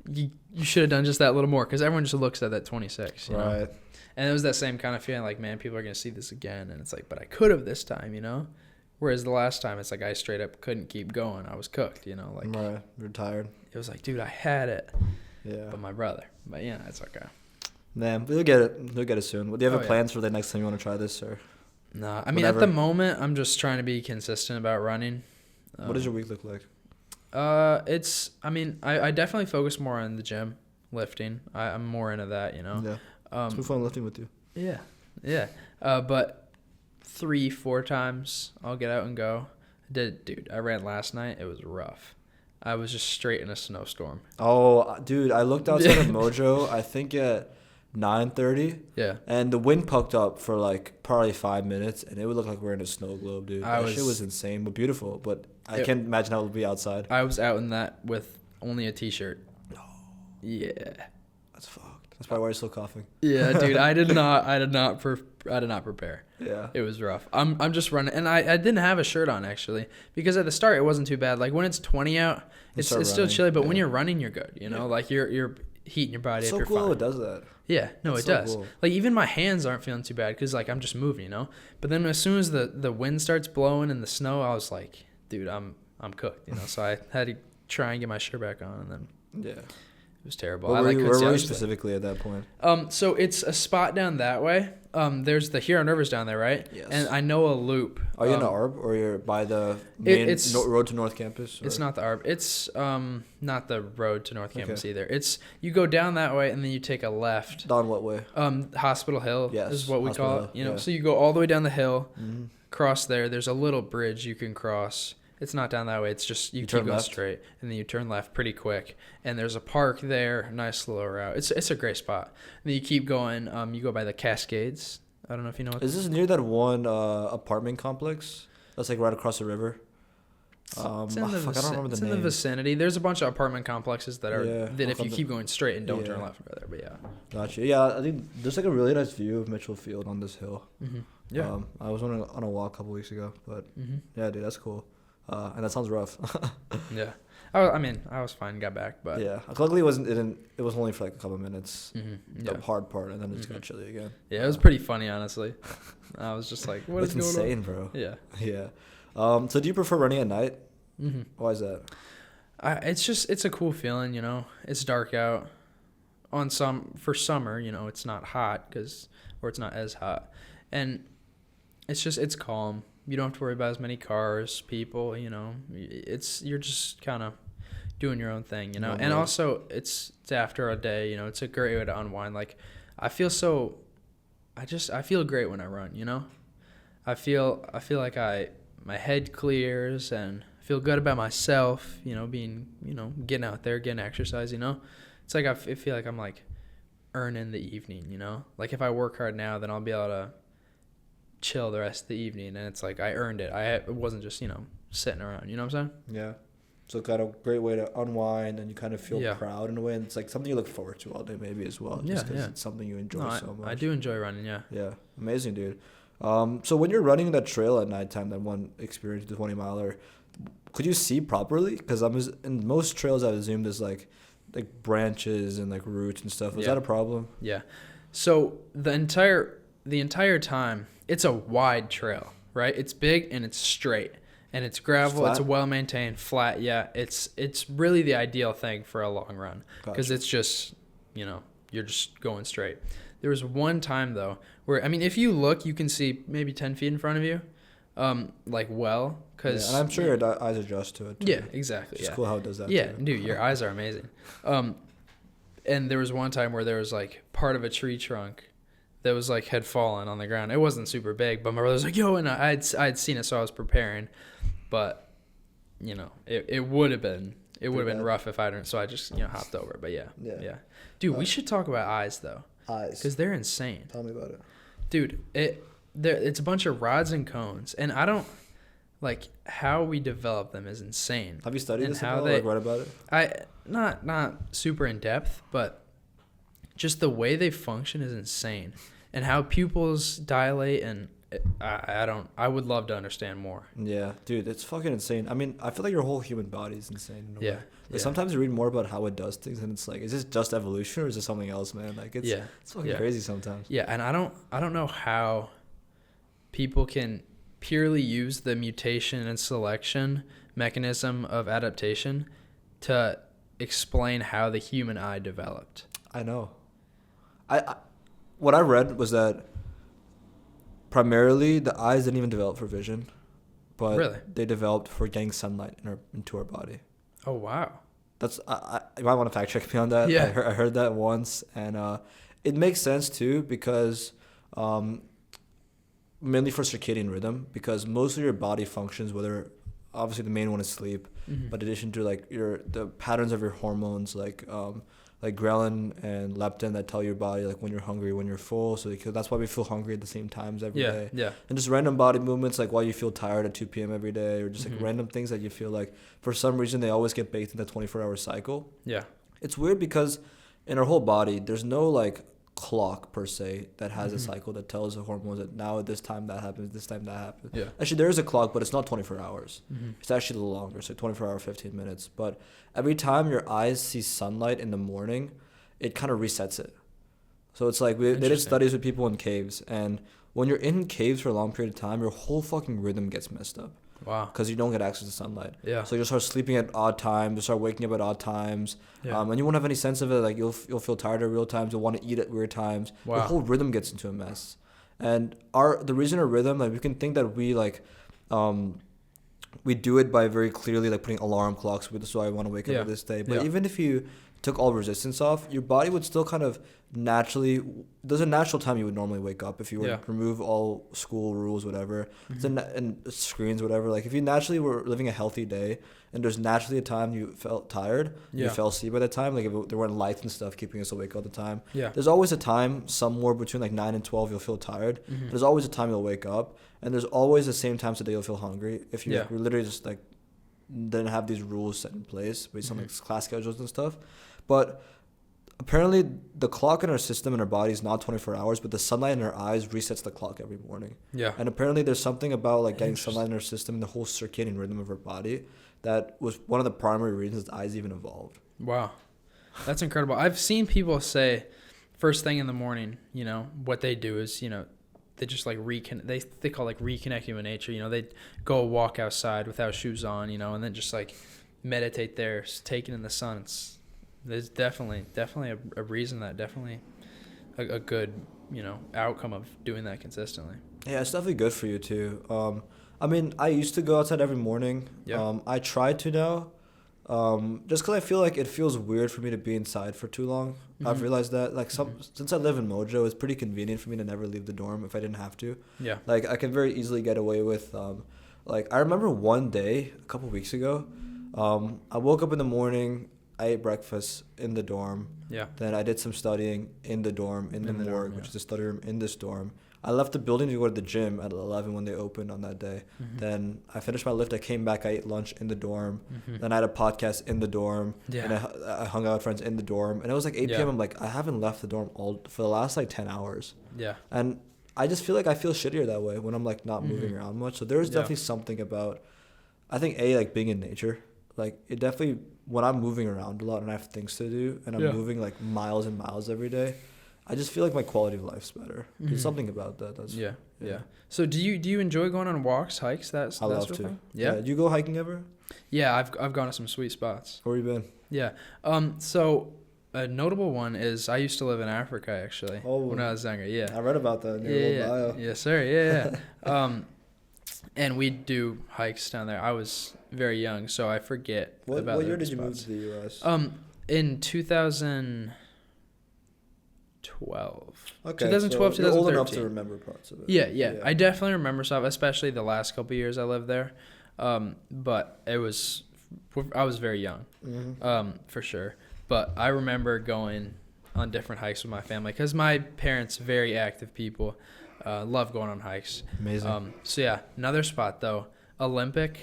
you should have done just that little more, because everyone just looks at that 26, you know? And it was that same kind of feeling like, man, people are going to see this again. And it's like, but I could have this time, you know? Whereas the last time, it's like I straight up couldn't keep going. I was cooked, you know? Like, you're tired. It was like, dude, I had it. Yeah. But my brother. But yeah, it's okay. Man, we'll get it. We'll get it soon. Do you have plans for the next time you want to try this, or? No, I mean, at the moment, I'm just trying to be consistent about running. What does your week look like? I definitely focus more on the gym, lifting. I'm more into that, you know? Yeah. It's been fun lifting with you. Yeah. But 3-4 times I'll get out and go. I ran last night. It was rough. I was just straight in a snowstorm. Oh, dude, I looked outside of Mojo, I think at 9:30. Yeah. And the wind pucked up for like probably 5 minutes, and it would look like we're in a snow globe, dude. That shit was insane, but beautiful. But I can't imagine how it would be outside. I was out in that with only a t-shirt. No. Yeah. That's fucked. That's probably why you're still coughing. Yeah, dude, I did not prepare. Yeah. It was rough. I'm just running, and I didn't have a shirt on actually, because at the start it wasn't too bad. Like when it's 20 out, it's still chilly, but when you're running, you're good. You know, like you're heating your body up. So you're cool fine. it does that. Yeah, no, it does. Cool. Like even my hands aren't feeling too bad because like I'm just moving, you know. But then as soon as the wind starts blowing and the snow, I was like, dude, I'm cooked, you know. So I had to try and get my shirt back on, and then It was terrible. Where were you specifically at that point? So it's a spot down that way. There's the Huron River's down there, right? Yes. And I know a loop. Are you in the ARB or you're by the main road to North Campus? Or? It's not the ARB. It's not the road to North Campus either. It's you go down that way and then you take a left. Down what way? Hospital Hill is what we Hospital call Hill. it. You know, Yeah. so you go all the way down the hill, cross there. There's a little bridge you can cross. It's not down that way. It's just you keep going straight, and then you turn left pretty quick. And there's a park there, nice little route. It's a great spot. And then you keep going. You go by the Cascades. I don't know if you know. Is this near that one apartment complex that's like right across the river? I don't remember the name. In the vicinity. There's a bunch of apartment complexes that are that if you keep going straight and don't turn left, go there. But yeah. Gotcha. Yeah, I think there's like a really nice view of Mitchell Field on this hill. Mm-hmm. Yeah. I was on a walk a couple weeks ago, but yeah, dude, that's cool. And that sounds rough. Yeah. I was fine, got back, but yeah. Luckily, it was only for like a couple minutes. The hard part, and then it just got chilly again. Yeah, it was pretty funny, honestly. I was just like, "What is going on?" It's insane, bro. Yeah. Yeah. So do you prefer running at night? Mm-hmm. Why is that? It's a cool feeling, you know. It's dark out. For summer, you know, it's not hot or it's not as hot, and it's calm. You don't have to worry about as many cars, people, you know. You're just kind of doing your own thing, you know. And also, it's after a day, you know. It's a great way to unwind. Like, I feel great when I run, you know. I feel like my head clears and I feel good about myself, you know, getting out there, getting exercise, you know. It's like I feel like I'm like earning the evening, you know. Like if I work hard now, then I'll be able to chill the rest of the evening, and it's like I earned it. It wasn't just, you know, sitting around, you know what I'm saying? Yeah. So kind of great way to unwind, and you kind of feel proud in a way, and it's like something you look forward to all day maybe as well, just because it's something you enjoy so much. I do enjoy running, yeah. Yeah, amazing, dude. So when you're running that trail at nighttime, that one experience, the 20 miler, could you see properly? Because in most trails I assume there's like branches and like roots and stuff. Was that a problem? Yeah. So the entire time, it's a wide trail, right? It's big and it's straight and it's gravel. It's well maintained, flat. Yeah, it's really the ideal thing for a long run because it's just, you know, you're just going straight. There was one time though where, I mean, if you look, you can see maybe 10 feet in front of you, because and I'm sure your eyes adjust to it too. Yeah, exactly. It's cool how it does that. Yeah, too. Dude, your eyes are amazing. And there was one time where there was like part of a tree trunk that was like had fallen on the ground. It wasn't super big, but my brother was like, "Yo," and I'd seen it, so I was preparing. But you know, it would have been rough if I didn't. So I just, you know, hopped over it. But yeah. Dude, we should talk about eyes though. Eyes, because they're insane. Tell me about it, dude. It's a bunch of rods and cones, and I don't like how we develop them is insane. Have you studied this at all? Like read about it? Not super in depth, but just the way they function is insane, and how pupils dilate, and I would love to understand more. Yeah, dude, it's fucking insane. I mean, I feel like your whole human body is insane. In a way. Yeah. Sometimes you read more about how it does things, and it's like, is this just evolution or is it something else, man? Like, it's fucking crazy sometimes. Yeah, and I don't know how people can purely use the mutation and selection mechanism of adaptation to explain how the human eye developed. I know. What I read was that primarily the eyes didn't even develop for vision, but they developed for getting sunlight into our body. Oh wow. That's you might want to fact check me on that. Yeah. I heard that once, and it makes sense too because mainly for circadian rhythm, because most of your body functions, whether obviously the main one is sleep, but in addition to like the patterns of your hormones like ghrelin and leptin that tell your body like when you're hungry, when you're full. So that's why we feel hungry at the same times every day. Yeah. And just random body movements like why you feel tired at 2 p.m. every day, or just like random things that you feel like for some reason they always get baked in the 24-hour cycle. Yeah. It's weird because in our whole body there's no like clock per se that has a cycle that tells the hormones that now at this time that happens, this time that happens. Yeah. Actually, there is a clock, but it's not 24 hours. It's actually a little longer, so 24 hour, 15 minutes. But every time your eyes see sunlight in the morning, it kind of resets it. So it's like they did studies with people in caves, and when you're in caves for a long period of time, your whole fucking rhythm gets messed up. Wow. Because you don't get access to sunlight. Yeah. So you'll start sleeping at odd times. You'll start waking up at odd times. Yeah. And you won't have any sense of it. Like you'll feel tired at real times. You'll want to eat at weird times. Wow. Your whole rhythm gets into a mess. And the reason our rhythm, like we can think that we like, we do it by very clearly like putting alarm clocks. This is why I want to wake up at this day. But even if you took all resistance off, your body would still kind of naturally, there's a natural time you would normally wake up if you were to remove all school rules, whatever, and screens, whatever. Like if you naturally were living a healthy day and there's naturally a time you felt tired, you fell asleep by that time, like if there weren't lights and stuff keeping us awake all the time. There's always a time somewhere between like 9 and 12 you'll feel tired. There's always a time you'll wake up, and there's always the same times of the day you'll feel hungry if you like, literally just like didn't have these rules set in place based on like class schedules and stuff. But apparently the clock in our system and our body is not 24 hours, but the sunlight in our eyes resets the clock every morning. Yeah. And apparently there's something about like getting sunlight in our system and the whole circadian rhythm of our body that was one of the primary reasons the eyes even evolved. Wow. That's incredible. I've seen people say first thing in the morning, you know, what they do is, you know, they just like they call like reconnecting with nature. You know, they go walk outside without shoes on, you know, and then just like meditate there, taking in the sun. There's definitely a reason that definitely a good, you know, outcome of doing that consistently. Yeah, it's definitely good for you too. I mean, I used to go outside every morning. Yeah. I try to now, just because I feel like it feels weird for me to be inside for too long. I've realized that, like, since I live in Mojo, it's pretty convenient for me to never leave the dorm if I didn't have to. Yeah. Like, I can very easily get away with, like, I remember one day, a couple weeks ago, I woke up in the morning, I ate breakfast in the dorm. Yeah. Then I did some studying in the dorm, in the morgue, which is a study room in this dorm. I left the building to go to the gym at 11 when they opened on that day. Then I finished my lift. I came back. I ate lunch in the dorm. Then I had a podcast in the dorm. Yeah. And I hung out with friends in the dorm. And it was like 8 p.m. I'm like, I haven't left the dorm for the last like 10 hours. Yeah. And I just feel like I feel shittier that way when I'm like not moving around much. So there is definitely something about, I think, like being in nature. Like it definitely, when I'm moving around a lot and I have things to do and I'm moving like miles and miles every day, I just feel like my quality of life's better. There's something about that. That's yeah. So do you enjoy going on walks, hikes? I love to. Thing? Yeah. Do you go hiking ever? Yeah, I've gone to some sweet spots. Where you been? Yeah. So a notable one is I used to live in Africa actually when I was younger. Yeah. I read about that in your little bio. Yes, sir. Yeah. And we do hikes down there. I was very young, so I forget about what year did you move to the U.S.? In 2012. Okay. 2012, so 2013. You're old enough to remember parts of it. Yeah. I definitely remember stuff, especially the last couple of years I lived there. But I was very young, for sure. But I remember going on different hikes with my family because my parents, very active people, love going on hikes. Amazing. So yeah, another spot though, Olympic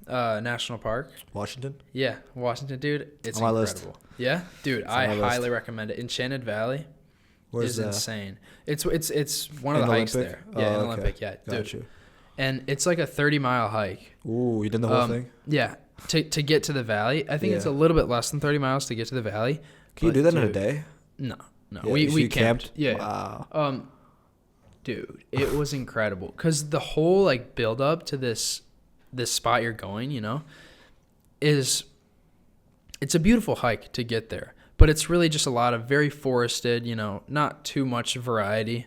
National Park. Washington? Yeah, Washington, dude. It's on my incredible. List. Yeah? Dude, I highly recommend it. Enchanted Valley is insane. It's one of the hikes there. Yeah, in Olympic, yeah. Dude. You. And it's like a 30-mile hike. Ooh, you did the whole thing? Yeah. To get to the valley. I think it's a little bit less than 30 miles to get to the valley. Can you do that in a day? No. Yeah, we camped. Yeah. Wow. Dude, it was incredible because the whole like build up to this spot you're going, you know, it's a beautiful hike to get there, but it's really just a lot of very forested, you know, not too much variety.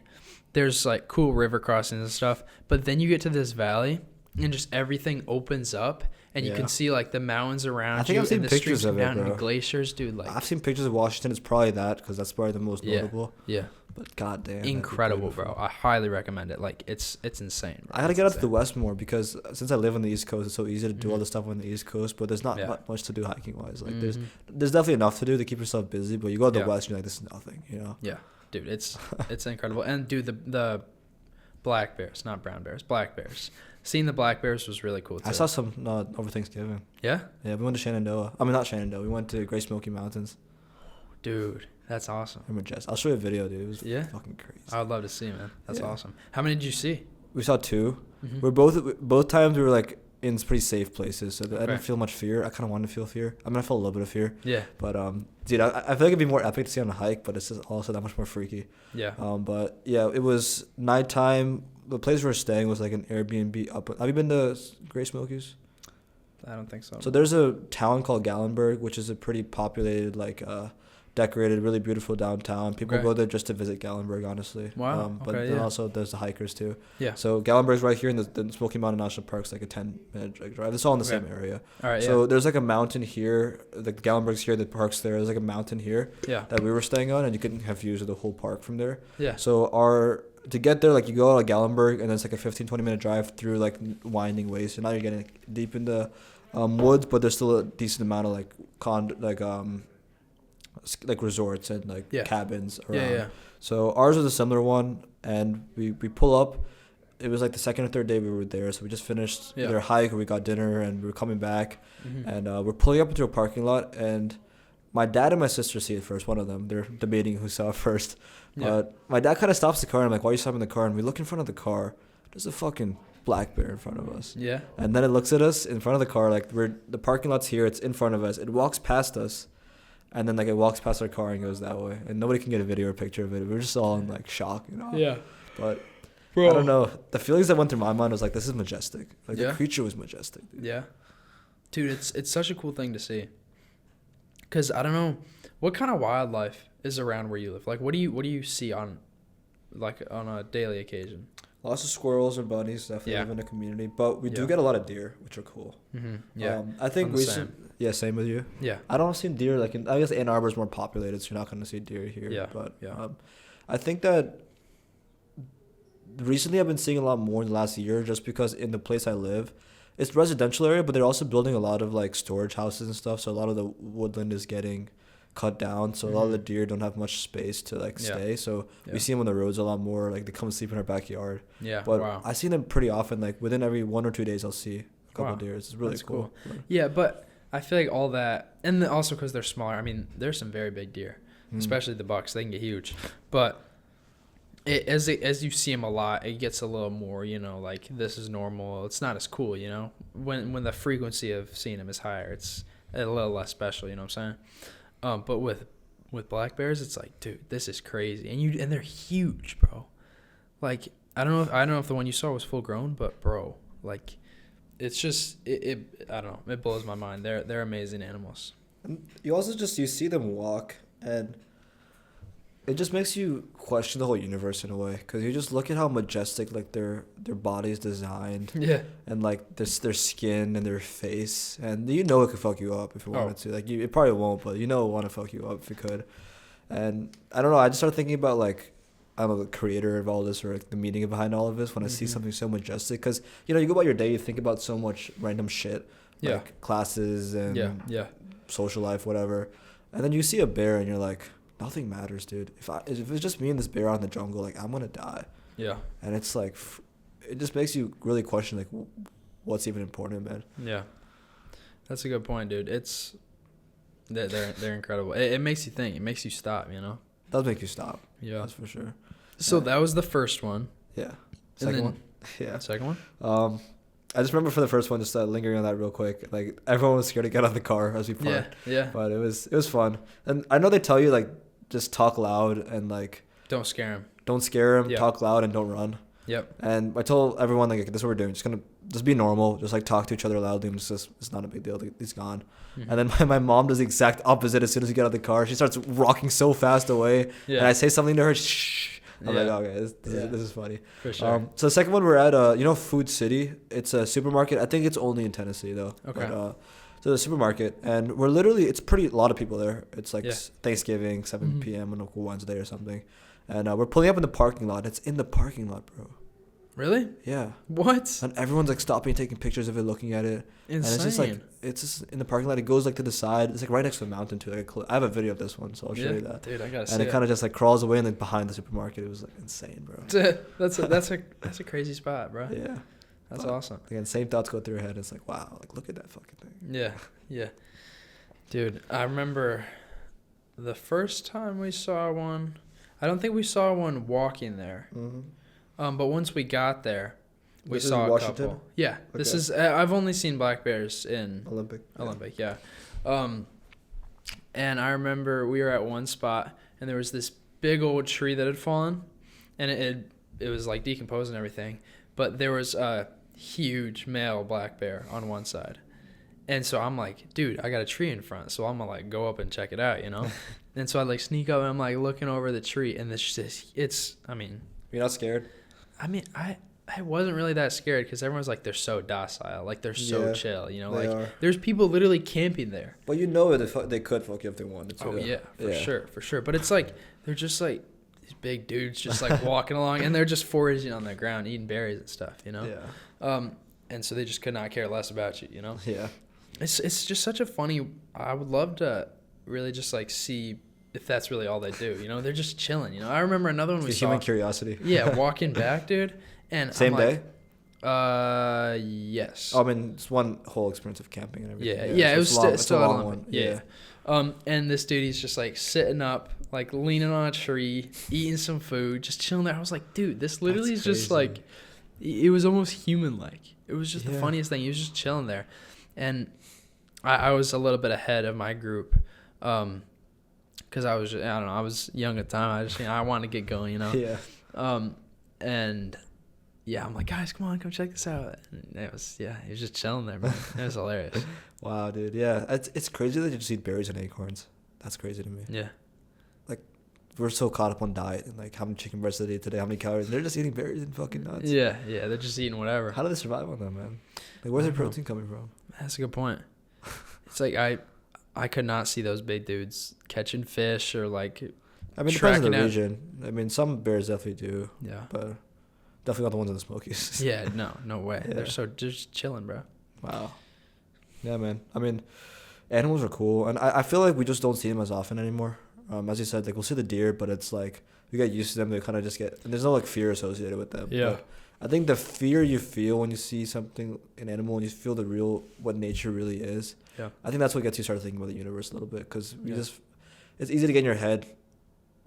There's like cool river crossings and stuff, but then you get to this valley and just everything opens up and you can see like the mountains around. I think I've seen pictures of it, down bro. And glaciers, dude. Like I've seen pictures of Washington. It's probably that because that's probably the most notable. Yeah. But goddamn, incredible, bro! I highly recommend it. Like it's insane. Bro. I gotta get out to the West more because since I live on the East Coast, it's so easy to do all the stuff on the East Coast. But there's not much to do hiking wise. Like there's definitely enough to do to keep yourself busy. But you go to the West, and you're like, this is nothing, you know? Yeah, dude, it's incredible. And dude, the black bears, not brown bears, black bears. Seeing the black bears was really cool too. I saw some over Thanksgiving. Yeah. Yeah, we went to Shenandoah. I mean, not Shenandoah. We went to Great Smoky Mountains. Dude. That's awesome. I'll show you a video, dude. It was fucking crazy. I would love to see, man. That's awesome. How many did you see? We saw 2. We're both times we were like in pretty safe places, so I didn't feel much fear. I kind of wanted to feel fear. I mean, I felt a little bit of fear. Yeah. But dude, I feel like it'd be more epic to see on a hike, but it's just also that much more freaky. Yeah. But yeah, it was nighttime. The place we were staying was like an Airbnb up. Have you been to Great Smokies? I don't think so. So there's a town called Gallenberg, which is a pretty populated, like, decorated, really beautiful downtown. People go there just to visit Gallenberg, honestly. Wow. But then also there's the hikers too. Yeah. So Gallenberg's right here, and the Smoky Mountain National Park's like a 10-minute drive. It's all in the same area. All right. So there's like a mountain here. The Gallenberg's here. The park's there. There's like a mountain here. Yeah. That we were staying on, and you can have views of the whole park from there. Yeah. So to get there, like, you go out of Gallenberg, and it's like a 15-20 minute drive through like winding ways. So now you're getting deep in the woods, but there's still a decent amount of like resorts and like cabins around. Yeah. So ours was a similar one, and we pull up. It was like the second or third day we were there, so we just finished their hike, or we got dinner, and we were coming back, and we're pulling up into a parking lot, and my dad and my sister see it first. One of them, they're debating who saw it first, but my dad kind of stops the car, and I'm like, "Why are you stopping the car?" And we look in front of the car. There's a fucking black bear in front of us. Yeah. And then it looks at us in front of the car, like the parking lot's here. It's in front of us. It walks past us. And then, like, it walks past our car and goes that way. And nobody can get a video or picture of it. We're just all in, like, shock, you know? Yeah. But, I don't know. The feelings that went through my mind was, like, this is majestic. Like, the creature was majestic, dude. Yeah. Dude, it's such a cool thing to see. Because, I don't know, what kind of wildlife is around where you live? Like, what do you see on a daily occasion? Lots of squirrels and bunnies definitely live in the community. But we do get a lot of deer, which are cool. Mm-hmm. Yeah. I think same with you. Yeah. I don't see deer, like, I guess Ann Arbor's more populated, so you're not going to see deer here. Yeah. But I think that recently I've been seeing a lot more in the last year, just because in the place I live, it's a residential area, but they're also building a lot of, like, storage houses and stuff. So a lot of the woodland is getting cut down, so a lot of the deer don't have much space to, like, stay. So we see them on the roads a lot more. Like, they come and sleep in our backyard. Yeah. But I see them pretty often. Like, within every 1 or 2 days, I'll see a couple of deer. It's really That's cool. Yeah, but I feel like all that, and also because they're smaller. I mean, there's some very big deer, especially the bucks. They can get huge, but as you see them a lot, it gets a little more, you know, like, this is normal. It's not as cool, you know. When the frequency of seeing them is higher, it's a little less special. You know what I'm saying? But with black bears, it's like, dude, this is crazy, and they're huge, bro. Like, I don't know if the one you saw was full grown, but bro, like, it's just I don't know, it blows my mind. They're amazing animals. And you also you see them walk, and it just makes you question the whole universe in a way, because you just look at how majestic, like, their body is designed. Yeah. And, like, their skin and their face, and you know it could fuck you up if it wanted to. Like, it probably won't, but you know it would want to fuck you up if it could. And I don't know, I just started thinking about, like, I don't know, the creator of all this, or, like, the meaning behind all of this when I see something so majestic. Because, you know, you go about your day, you think about so much random shit, like classes and social life, whatever. And then you see a bear and you're like, nothing matters, dude. If it's just me and this bear out in the jungle, like, I'm gonna die. Yeah. And it's like, it just makes you really question, like, what's even important, man. Yeah. That's a good point, dude. They're incredible. It makes you think. It makes you stop, you know? It does make you stop. Yeah. That's for sure. So that was the first one. Yeah. Second one? Yeah. Second one? I just remember for the first one, just lingering on that real quick. Like, everyone was scared to get out of the car as we parked. Yeah. But it was fun. And I know they tell you, like, just talk loud and, like, don't scare him. Don't scare him. Yep. Talk loud and don't run. Yep. And I told everyone, like, this is what we're doing. Just be normal. Just, like, talk to each other loudly. And it's not a big deal. He's gone. Mm-hmm. And then my mom does the exact opposite. As soon as we get out of the car, she starts rocking so fast away. Yeah. And I say something to her. Shh. I'm like, okay, this is funny. For sure. So the second one, we're at, Food City. It's a supermarket. I think it's only in Tennessee, though. Okay. But, so the supermarket, and we're literally, it's a lot of people there. It's like Thanksgiving, 7 p.m. on a Wednesday or something. And we're pulling up in the parking lot. It's in the parking lot, bro. Really? Yeah. What? And everyone's, like, stopping and taking pictures of it, looking at it. Insane. And it's just in the parking lot. It goes, like, to the side. It's, like, right next to the mountain, too. Like, I have a video of this one, so I'll show you that. Dude, I gotta see it. And it kind of just, like, crawls away and, like, behind the supermarket. It was, like, insane, bro. That's a crazy spot, bro. Yeah. That's awesome. Again, same thoughts go through your head. It's like, wow, like, look at that fucking thing. Yeah. Dude, I remember the first time we saw one. I don't think we saw one walking there. Mm-hmm. But once we got there, We saw a couple. Yeah, this is. I've only seen black bears in Olympic. Yeah. And I remember we were at one spot, and there was this big old tree that had fallen, and it was like decomposed and everything, but there was a huge male black bear on one side. And so I'm like, dude, I got a tree in front, so I'm gonna like go up and check it out, you know. And so I like sneak up and I'm like looking over the tree, and I mean, you're not scared? I mean, I wasn't really that scared because everyone's like, they're so docile, like they're so chill, you know. Like there's people literally camping there. Well, you know they could fuck you if they wanted to. Oh yeah, for sure. But it's like they're just like these big dudes just like walking along, and they're just foraging on the ground, eating berries and stuff, you know. Yeah. And so they just could not care less about you, you know. Yeah. It's just such a funny. I would love to really just like see if that's really all they do. You know, they're just chilling. You know, I remember another one we saw. Human curiosity. Yeah, walking back, dude. And same day. Yes. I mean, it's one whole experience of camping and everything. Yeah. It was still a long one. Yeah. And this dude, he's just like sitting up, like leaning on a tree, eating some food, just chilling there. I was like, dude, this literally is just like, it was almost human-like. It was just the funniest thing. He was just chilling there, and I was a little bit ahead of my group, because I don't know, I was young at the time. I wanted to get going, you know. Yeah. And yeah, I'm like, guys, come on, come check this out. And he was just chilling there, man. It was hilarious. Wow, dude. Yeah, it's crazy that you just eat berries and acorns. That's crazy to me. Yeah. Like, we're so caught up on diet and like how many chicken breasts they eat today, how many calories. They're just eating berries and fucking nuts. Yeah, they're just eating whatever. How do they survive on that, man? Like, where's their protein coming from? That's a good point. It's like I could not see those big dudes catching fish or like. I mean, it depends on the region. I mean, some bears definitely do. Yeah. But definitely not the ones in the Smokies. Yeah, no way. Yeah. They're just chilling, bro. Wow. Yeah, man. I mean, animals are cool, and I feel like we just don't see them as often anymore. As you said, like we'll see the deer, but it's like we get used to them. They kind of just get, and there's no like fear associated with them. Yeah. But I think the fear you feel when you see something, an animal, and you feel what nature really is. Yeah. I think that's what gets you start thinking about the universe a little bit, because it's easy to get in your head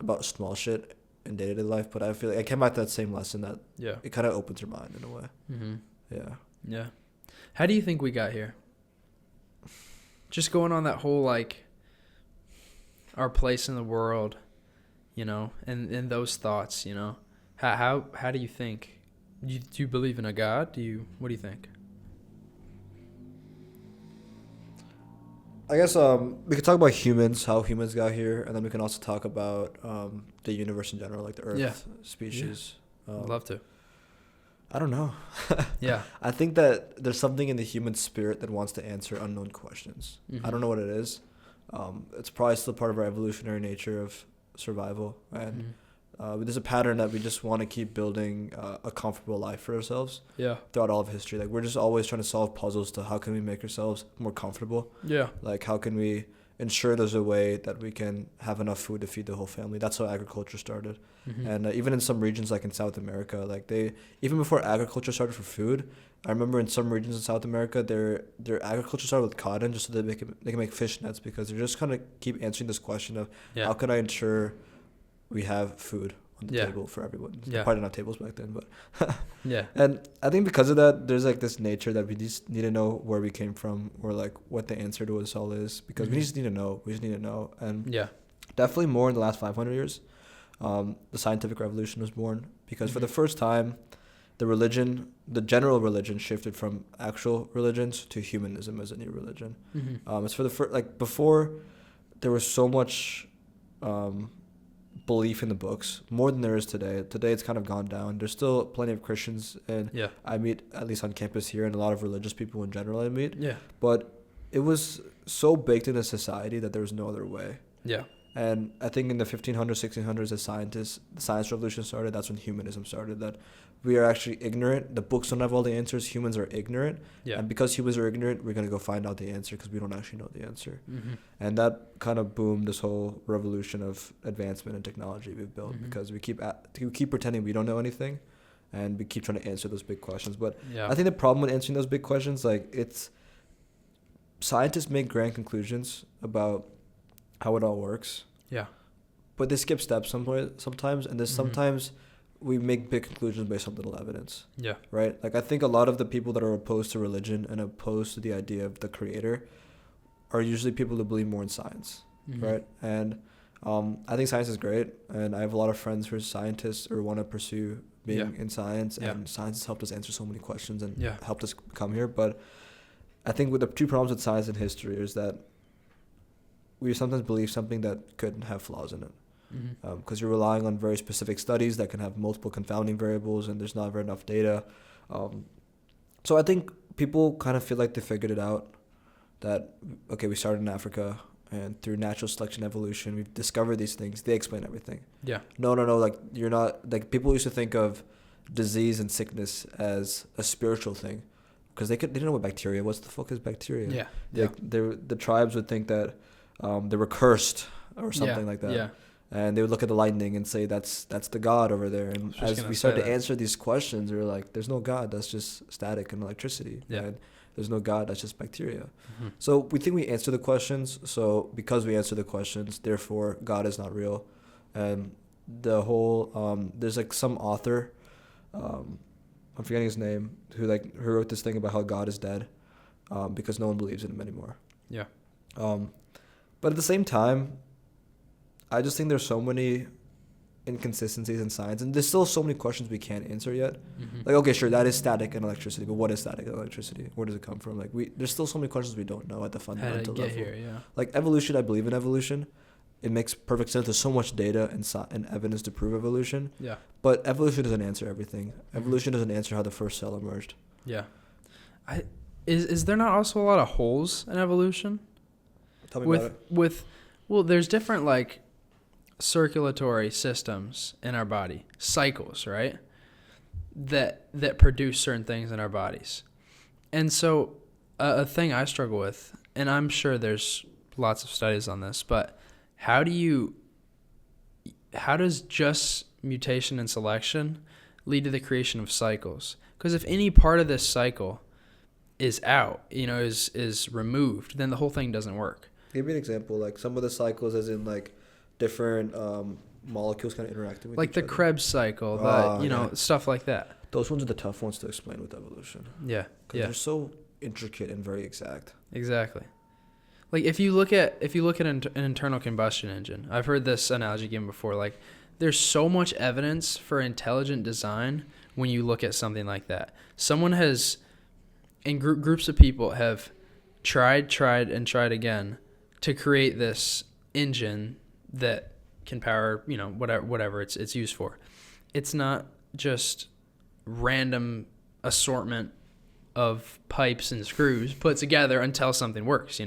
about small shit in day-to-day life, but I feel like I came back to that same lesson that it kind of opens your mind in a way. Mm-hmm. Yeah. Yeah. How do you think we got here? Just going on that whole like our place in the world, you know, and those thoughts, you know. How do you think? Do you believe in a God? What do you think? I guess we could talk about humans, how humans got here, and then we can also talk about the universe in general, like the Earth, species. Yeah. I'd love to. I don't know. Yeah. I think that there's something in the human spirit that wants to answer unknown questions. Mm-hmm. I don't know what it is. It's probably still part of our evolutionary nature of survival, and there's a pattern that we just want to keep building a comfortable life for ourselves. Yeah. Throughout all of history, like we're just always trying to solve puzzles to how can we make ourselves more comfortable. Yeah. Like how can we ensure there's a way that we can have enough food to feed the whole family. That's how agriculture started. Mm-hmm. And even in some regions like in South America, like even before agriculture started for food, I remember in some regions in South America, their agriculture started with cotton just so that they can make fish nets, because they're just kind of keep answering this question of how can I ensure we have food on the table for everyone. Yeah. Probably not tables back then, but yeah. And I think because of that, there's like this nature that we just need to know where we came from, or like what the answer to us all is, because we just need to know. We just need to know. And definitely more in the last 500 years, the scientific revolution was born, because for the first time, the general religion shifted from actual religions to humanism as a new religion. Mm-hmm. It's for the first, like before, there was so much belief in the books, more than there is today. Today it's kind of gone down. There's still plenty of Christians, and I meet, at least on campus here, and a lot of religious people in general I meet. Yeah. But it was so baked into society that there was no other way. Yeah. And I think in the 1500s, 1600s, the science revolution started. That's when humanism started, that we are actually ignorant. The books don't have all the answers. Humans are ignorant. Yeah. And because humans are ignorant, we're going to go find out the answer because we don't actually know the answer. Mm-hmm. And that kind of boomed this whole revolution of advancement and technology we've built, because we keep pretending we don't know anything, and we keep trying to answer those big questions. But I think the problem with answering those big questions, like scientists make grand conclusions about how it all works. Yeah. But they skip steps sometimes, and there's sometimes we make big conclusions based on little evidence. Yeah. Right? Like, I think a lot of the people that are opposed to religion and opposed to the idea of the creator are usually people who believe more in science, right? And I think science is great, and I have a lot of friends who are scientists or want to pursue being in science, and science has helped us answer so many questions and helped us come here. But I think with the two problems with science and history is that we sometimes believe something that could have flaws in it. Because you're relying on very specific studies that can have multiple confounding variables, and there's not very enough data. So I think people kind of feel like they figured it out, that, okay, we started in Africa, and through natural selection, evolution, we've discovered these things. They explain everything. Yeah. No, like, you're not, like, people used to think of disease and sickness as a spiritual thing, because they didn't know what bacteria, what the fuck is bacteria? Yeah. The tribes would think that they were cursed or something like that. Yeah. And they would look at the lightning and say, that's the God over there. And as we start to answer these questions, we're like, there's no God, that's just static and electricity. Yeah. And there's no God, that's just bacteria. So we think we answer the questions. So because we answer the questions, therefore God is not real. And the whole, there's like some author, I'm forgetting his name, who wrote this thing about how God is dead, because no one believes in him anymore. Yeah. But at the same time, I just think there's so many inconsistencies in science, and there's still so many questions we can't answer yet. Like, okay, sure, that is static and electricity, but what is static and electricity? Where does it come from? Like, there's still so many questions we don't know at the fundamental level. Here, yeah. Like evolution, I believe in evolution. It makes perfect sense. There's so much data and evidence to prove evolution. Yeah. But evolution doesn't answer everything. Evolution doesn't answer how the first cell emerged. Yeah. Is there not also a lot of holes in evolution? Tell me about it. Well, there's different, like, circulatory systems in our body, cycles, right, that produce certain things in our bodies. And so a thing I struggle with, and I'm sure there's lots of studies on this, but how does just mutation and selection lead to the creation of cycles? Because if any part of this cycle is out, is removed, then the whole thing doesn't work. Give me an example, like some of the cycles, as in like different molecules kind of interacting with like the Krebs cycle, stuff like that. Those ones are the tough ones to explain with evolution. Yeah, because they're so intricate and very exact. Exactly. Like if you look at an internal combustion engine, I've heard this analogy given before. Like, there's so much evidence for intelligent design when you look at something like that. Someone has, and groups of people have tried and tried again to create this engine that can power, whatever it's used for. It's not just random assortment of pipes and screws put together until something works,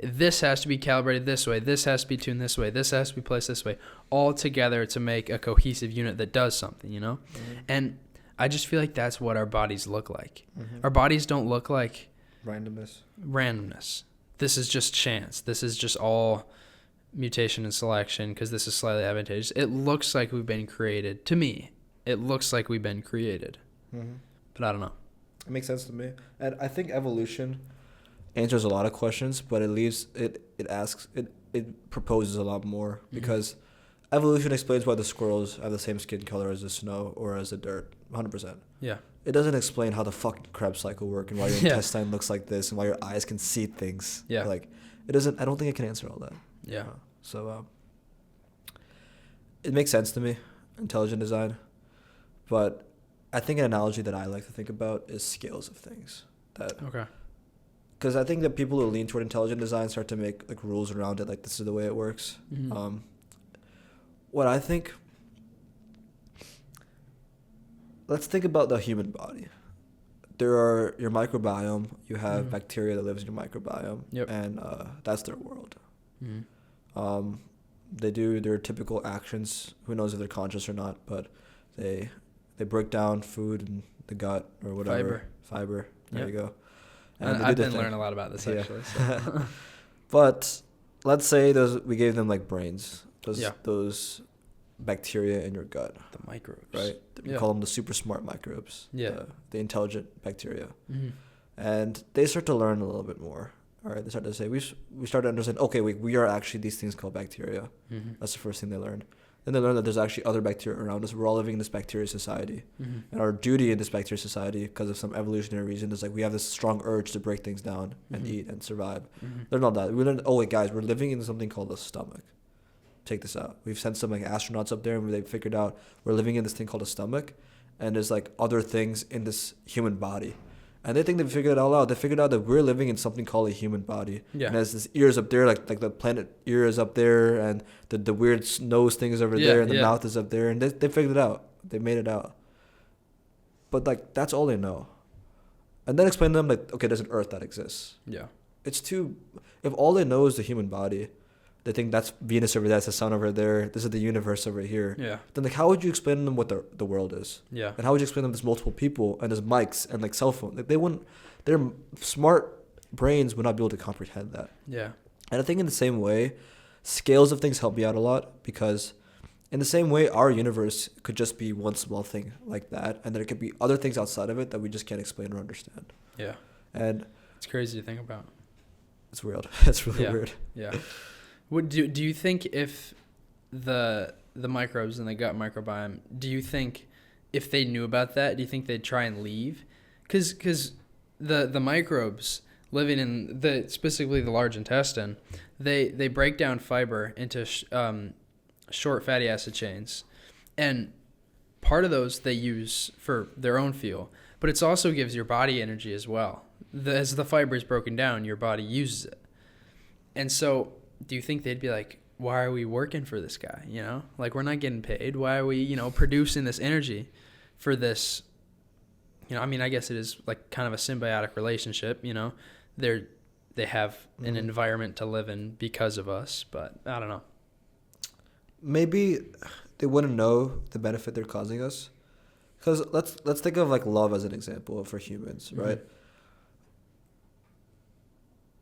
This has to be calibrated this way, this has to be tuned this way, this has to be placed this way, all together to make a cohesive unit that does something, And I just feel like that's what our bodies look like. Our bodies don't look like randomness. This is just chance. This is just all mutation and selection because this is slightly advantageous. It looks like we've been created. To me, it looks like we've been created. But I don't know. It makes sense to me. And I think evolution answers a lot of questions, but it proposes a lot more, because evolution explains why the squirrels have the same skin color as the snow or as the dirt, 100%. Yeah. It doesn't explain how the fucking Krebs cycle work and why your intestine looks like this and why your eyes can see things. Yeah. Like, it doesn't. I don't think it can answer all that. Yeah. So it makes sense to me, intelligent design, but I think an analogy that I like to think about is scales of things. Because I think that people who lean toward intelligent design start to make like rules around it, like this is the way it works. What I think, let's think about the human body. There are your microbiome. You have bacteria that lives in your microbiome, and that's their world. They do their typical actions. Who knows if they're conscious or not? But they break down food in the gut or whatever. Fiber. There you go. And I've been learning a lot about this actually. So. But let's say we gave them like brains. Those bacteria in your gut. The microbes. Right? We call them the super smart microbes. Yeah. The intelligent bacteria. And they start to learn a little bit more. All right, they start to say, we start to understand, okay, we are actually these things called bacteria. That's the first thing they learn. then they learn that there's actually other bacteria around us. We're all living in this bacteria society. And our duty in this bacteria society, because of some evolutionary reason, is like we have this strong urge to break things down and eat and survive. Learn all that. We learned, oh wait, guys, we're living in something called a stomach. Check this out. We've sent some like astronauts up there, and they figured out we're living in this thing called a stomach, and there's like other things in this human body. And they think they figured it all out. They figured out that we're living in something called a human body. Yeah. And there's this ears up there, like the planet ear is up there, and the weird nose thing is over there, and the mouth is up there. And they figured it out. They made it out. But like that's all they know. And then explain to them like, okay, there's an Earth that exists. Yeah. It's too. If all they know is the human body, they think that's Venus over there, that's the sun over there, this is the universe over here. Yeah. Then like how would you explain to them what the world is? Yeah. And how would you explain to them there's multiple people and there's mics and like cell phones? Like they wouldn't, their smart brains would not be able to comprehend that. Yeah. And I think in the same way, scales of things help me out a lot, because in the same way our universe could just be one small thing like that, and there could be other things outside of it that we just can't explain or understand. Yeah. And it's crazy to think about. It's weird. It's really weird. Yeah. What do you think if the microbes in the gut microbiome, do you think if they knew about that, do you think they'd try and leave? Because the microbes living in specifically the large intestine, they break down fiber into short fatty acid chains, and part of those they use for their own fuel, but it also gives your body energy as well. As the fiber is broken down, your body uses it. And so do you think they'd be like, why are we working for this guy? You know, like we're not getting paid. Why are we, producing this energy for this? I mean, I guess it is like kind of a symbiotic relationship. They have an environment to live in because of us, but I don't know. Maybe they wouldn't know the benefit they're causing us. Because let's think of like love as an example for humans, right?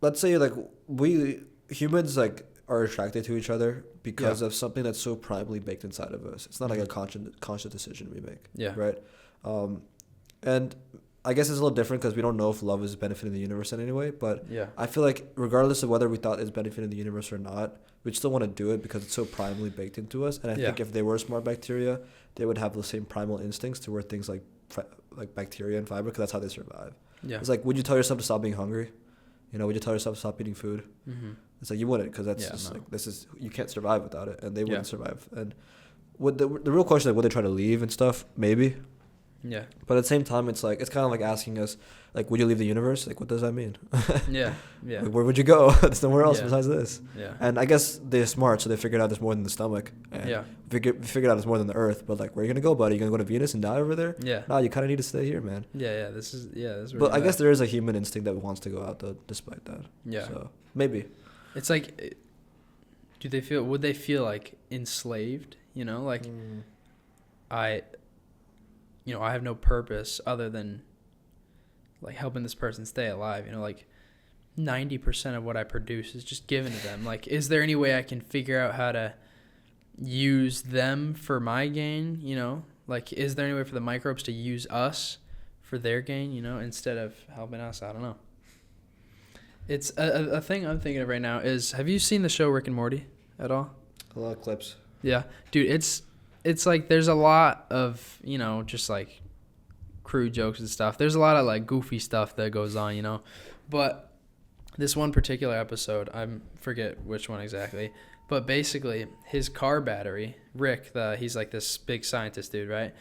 Let's say like we humans like are attracted to each other because of something that's so primarily baked inside of us. It's not like a conscious decision we make. Yeah. Right. And I guess it's a little different because we don't know if love is benefiting the universe in any way. But I feel like regardless of whether we thought it's benefiting the universe or not, we'd still want to do it because it's so primarily baked into us. And I think if they were smart bacteria, they would have the same primal instincts to where things like bacteria and fiber, because that's how they survive. Yeah. It's like, would you tell yourself to stop being hungry? Would you tell yourself to stop eating food? Mm-hmm. It's like you wouldn't, because that's just like you can't survive without it, and they wouldn't survive. And would the real question is, would they try to leave and stuff? Maybe. Yeah. But at the same time, it's like it's kind of like asking us, like, would you leave the universe? Like, what does that mean? Yeah. Like, where would you go? There's nowhere else besides this. Yeah. And I guess they're smart, so they figured out there's more than the stomach. And figured out there's more than the Earth. But like, where are you gonna go, buddy? You gonna go to Venus and die over there? Yeah. No, you kind of need to stay here, man. Yeah. This is. But I guess there is a human instinct that wants to go out, though, despite that. Yeah. So maybe. It's like, would they feel like enslaved? I have no purpose other than like helping this person stay alive. 90% of what I produce is just given to them. Like, is there any way I can figure out how to use them for my gain? Like, is there any way for the microbes to use us for their gain, instead of helping us? I don't know. It's a thing I'm thinking of right now is, have you seen the show Rick and Morty at all? A lot of clips. Yeah. Dude, it's like there's a lot of, just like crude jokes and stuff. There's a lot of like goofy stuff that goes on, But this one particular episode, I forget which one exactly, but basically his car battery, Rick, he's like this big scientist dude, right?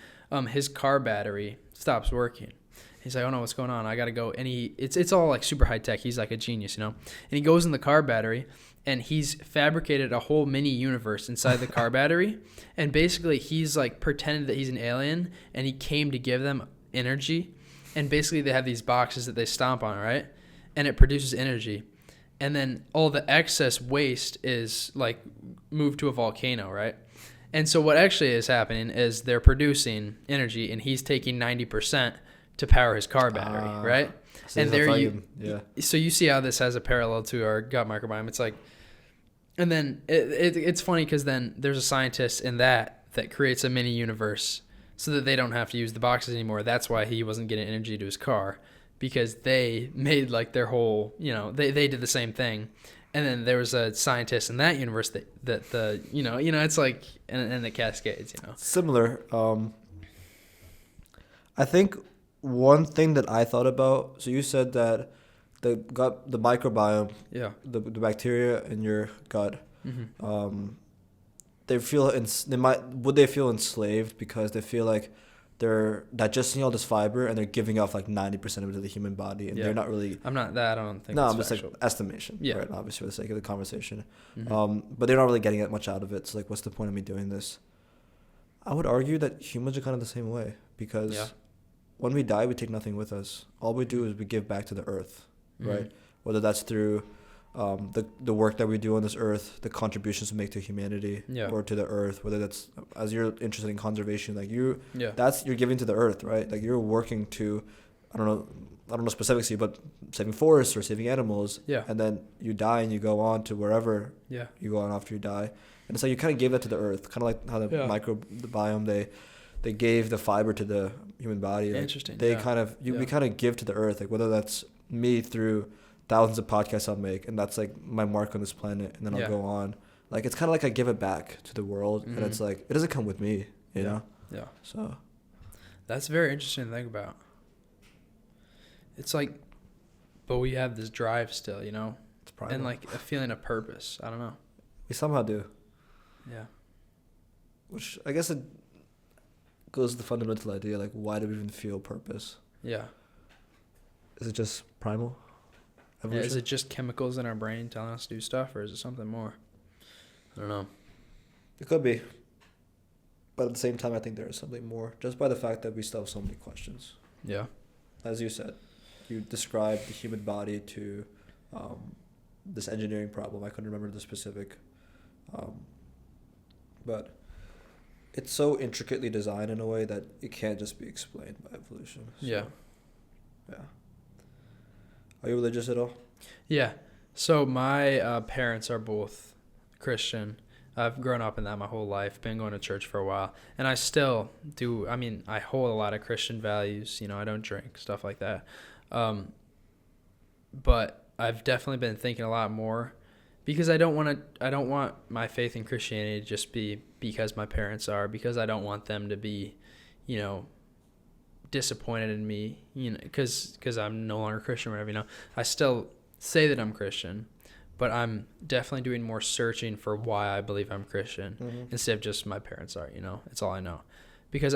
His car battery stops working. He's like, oh no, what's going on? I gotta go. And it's all like super high tech. He's like a genius, And he goes in the car battery, and he's fabricated a whole mini universe inside the car battery. And basically he's like pretended that he's an alien, and he came to give them energy. And basically they have these boxes that they stomp on, right? And it produces energy. And then all the excess waste is like moved to a volcano, right? And so what actually is happening is they're producing energy, and he's taking 90% to power his car battery, right? So and there so you see how this has a parallel to our gut microbiome. It's like, and then it's funny because then there's a scientist in that creates a mini universe so that they don't have to use the boxes anymore. That's why he wasn't getting energy to his car, because they made like their whole, they did the same thing. And then there was a scientist in that universe that the it's like and the cascades, Similar. I think one thing that I thought about. So you said that the microbiome, the bacteria in your gut, they feel they feel enslaved because they feel like they're digesting all this fiber and they're giving off like 90% of it to the human body, and they're not really. I don't think. No, I'm just like estimation. Yeah. Right. Obviously, for the sake of the conversation. But they're not really getting that much out of it. So like, what's the point of me doing this? I would argue that humans are kind of the same way because when we die, we take nothing with us. All we do is we give back to the earth, right? Whether that's through the work that we do on this earth, the contributions we make to humanity or to the earth, whether that's, as you're interested in conservation, like you're giving to the earth, right? Like you're working to, I don't know specifically, but saving forests or saving animals. Yeah. And then you die and you go on to wherever you go on after you die. And it's like you kind of gave that to the earth, kind of like how the microbiome, they gave the fiber to the human body. Like interesting. They we kind of give to the earth, like whether that's me through thousands of podcasts I'll make, and that's like my mark on this planet, and then I'll go on. Like it's kind of like I give it back to the world, and it's like it doesn't come with me, you know. Yeah. So that's very interesting to think about. It's like, but we have this drive still, it's and like a feeling of purpose. I don't know. We somehow do. Yeah. Which I guess it goes to the fundamental idea, like why do we even feel purpose? Yeah. Is it just primal? Yeah, is it just chemicals in our brain telling us to do stuff, or is it something more? I don't know. It could be. But at the same time, I think there is something more, just by the fact that we still have so many questions. Yeah. As you said, you described the human body to this engineering problem. I couldn't remember the specific. But it's so intricately designed in a way that it can't just be explained by evolution. So, yeah. Are you religious at all? Yeah. So my parents are both Christian. I've grown up in that my whole life, been going to church for a while. And I still do. I mean, I hold a lot of Christian values. I don't drink, stuff like that. But I've definitely been thinking a lot more because I don't want my faith in Christianity to just be because my parents are, because I don't want them to be, disappointed in me, because I'm no longer Christian or whatever, I still say that I'm Christian, but I'm definitely doing more searching for why I believe I'm Christian instead of just my parents are, it's all I know. Because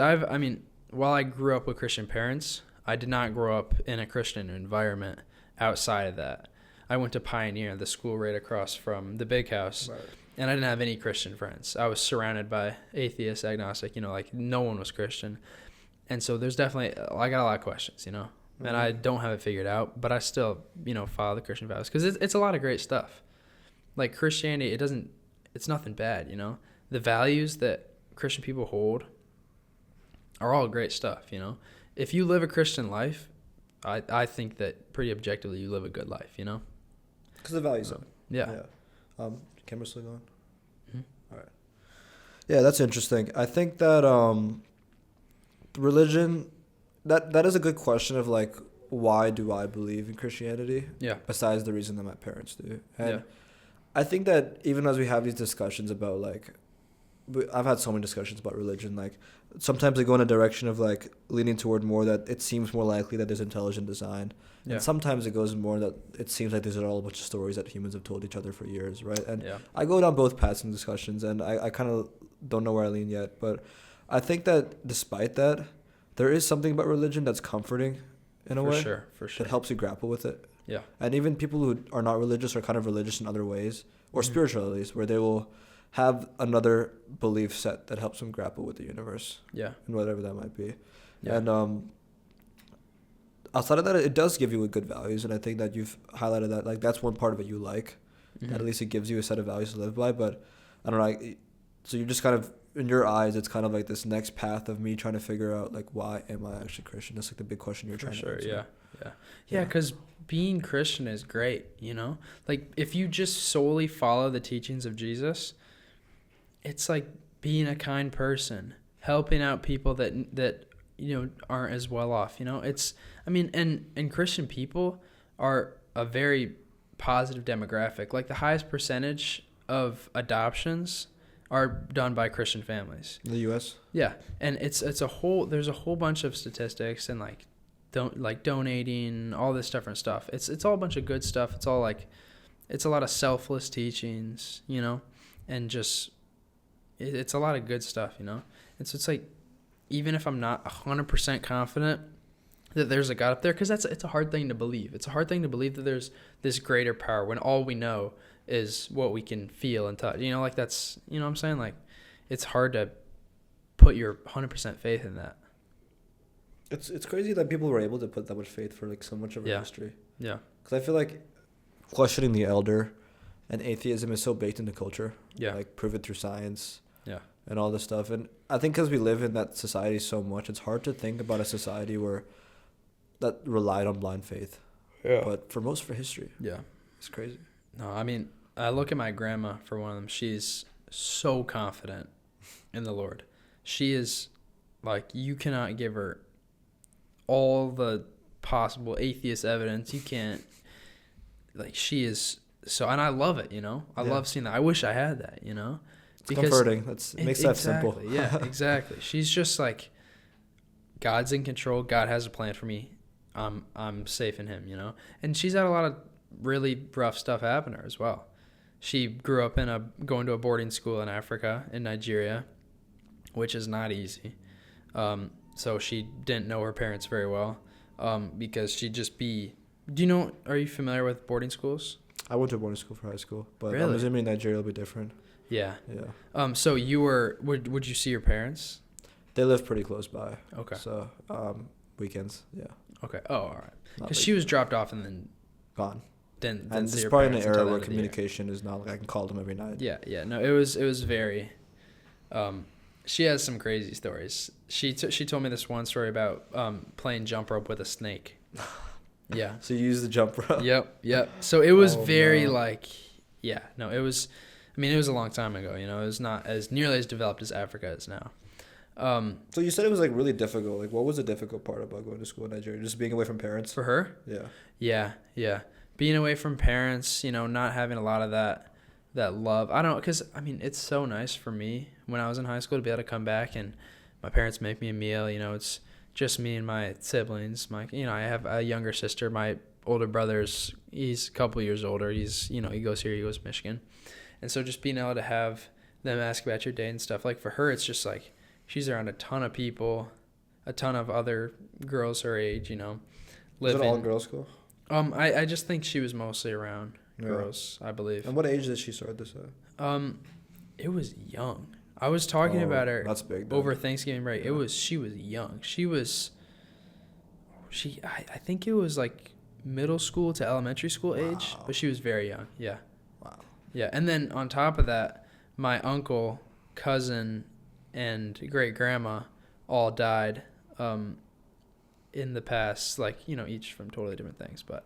while I grew up with Christian parents, I did not grow up in a Christian environment outside of that. I went to Pioneer, the school right across from the big house, right. And I didn't have any Christian friends. I was surrounded by atheists, agnostic, like no one was Christian. And so there's definitely, I got a lot of questions, and I don't have it figured out, but I still, follow the Christian values because it's a lot of great stuff. Like Christianity, it's nothing bad, The values that Christian people hold are all great stuff, If you live a Christian life, I think that pretty objectively you live a good life, Because the values are. Yeah. Camera's still going? Mm-hmm. All right. Yeah, that's interesting. I think that religion, that is a good question of like, why do I believe in Christianity? Yeah. Besides the reason that my parents do. And I think that even as we have these discussions about like, I've had so many discussions about religion, like sometimes they go in a direction of like leaning toward more that it seems more likely that there's intelligent design. Yeah. And sometimes it goes more that it seems like these are all a bunch of stories that humans have told each other for years, right? And I go down both paths in discussions, and I kind of don't know where I lean yet. But I think that despite that, there is something about religion that's comforting in a way. For sure. That helps you grapple with it. Yeah. And even people who are not religious are kind of religious in other ways, or spiritual at least, where they will have another belief set that helps them grapple with the universe. Yeah. And whatever that might be. Yeah. And outside of that, it does give you good values, and I think that you've highlighted that. Like, that's one part of it you like. Mm-hmm. That at least it gives you a set of values to live by. But I don't know. So you're just kind of, in your eyes, it's kind of like this next path of me trying to figure out, like, why am I actually Christian? That's like the big question you're trying to answer. Yeah, because being Christian is great, Like, if you just solely follow the teachings of Jesus, it's like being a kind person, helping out people that aren't as well off, It's, and Christian people are a very positive demographic. Like the highest percentage of adoptions are done by Christian families. In the U.S. Yeah, and there's a whole bunch of statistics and donating, all this different stuff. It's all a bunch of good stuff. It's all like, it's a lot of selfless teachings, you know, and just it's a lot of good stuff, you know. And so it's like, even if I'm not 100% confident that there's a God up there, because it's a hard thing to believe. It's a hard thing to believe that there's this greater power when all we know is what we can feel and touch. You know, like that's, you know what I'm saying? Like, it's hard to put your 100% faith in that. It's crazy that people were able to put that much faith for like so much of our history. Yeah. Because I feel like questioning the elder and atheism is so baked into culture. Yeah. Like proven through science. Yeah. And all this stuff. And I think because we live in that society so much, it's hard to think about a society that relied on blind faith. Yeah. But for history. Yeah. It's crazy. No, I mean, I look at my grandma for one of them. She's so confident in the Lord. She is like, you cannot give her all the possible atheist evidence. You can't, like, she is so, and I love it, you know. I love seeing that. I wish I had that, you know. It's comforting. It makes life simple. Yeah, exactly. She's just like, God's in control. God has a plan for me. I'm safe in Him, you know. And she's had a lot of really rough stuff happen to her as well. She grew up going to a boarding school in Africa, in Nigeria, which is not easy. So she didn't know her parents very well, because she'd just be. Are you familiar with boarding schools? I went to boarding school for high school, but really? I'm assuming Nigeria will be different. Yeah. Yeah. So would you see your parents? They live pretty close by. Okay. So, weekends, yeah. Okay. Oh, all right. Because she was dropped off and then gone. And this is probably an era where communication is not like I can call them every night. Yeah. No, it was very. She has some crazy stories. She told me this one story about playing jump rope with a snake. Yeah. So you use the jump rope. Yep. So it was very like, yeah. No, it was. I mean, it was a long time ago. You know, it was not as nearly as developed as Africa is now. So you said it was like really difficult. Like, what was the difficult part about going to school in Nigeria? Just being away from parents? For her? Yeah. Yeah. Being away from parents, you know, not having a lot of that love. I don't know, because, I mean, it's so nice for me when I was in high school to be able to come back and my parents make me a meal. You know, it's just me and my siblings. I have a younger sister. My older brother's, he's a couple years older. He's, you know, he goes to Michigan. And so just being able to have them ask about your day and stuff, like for her, it's just like, she's around a ton of people, a ton of other girls her age, you know. Was it all girls' school? I just think she was mostly around girls, I believe. And what age did she start this at? It was young. I was talking about her that's big, over Thanksgiving break. Yeah. She was young. I think it was like middle school to elementary school age, but she was very young. Yeah. Wow. Yeah, and then on top of that, my uncle, cousin, and great-grandma all died in the past, like, you know, each from totally different things, but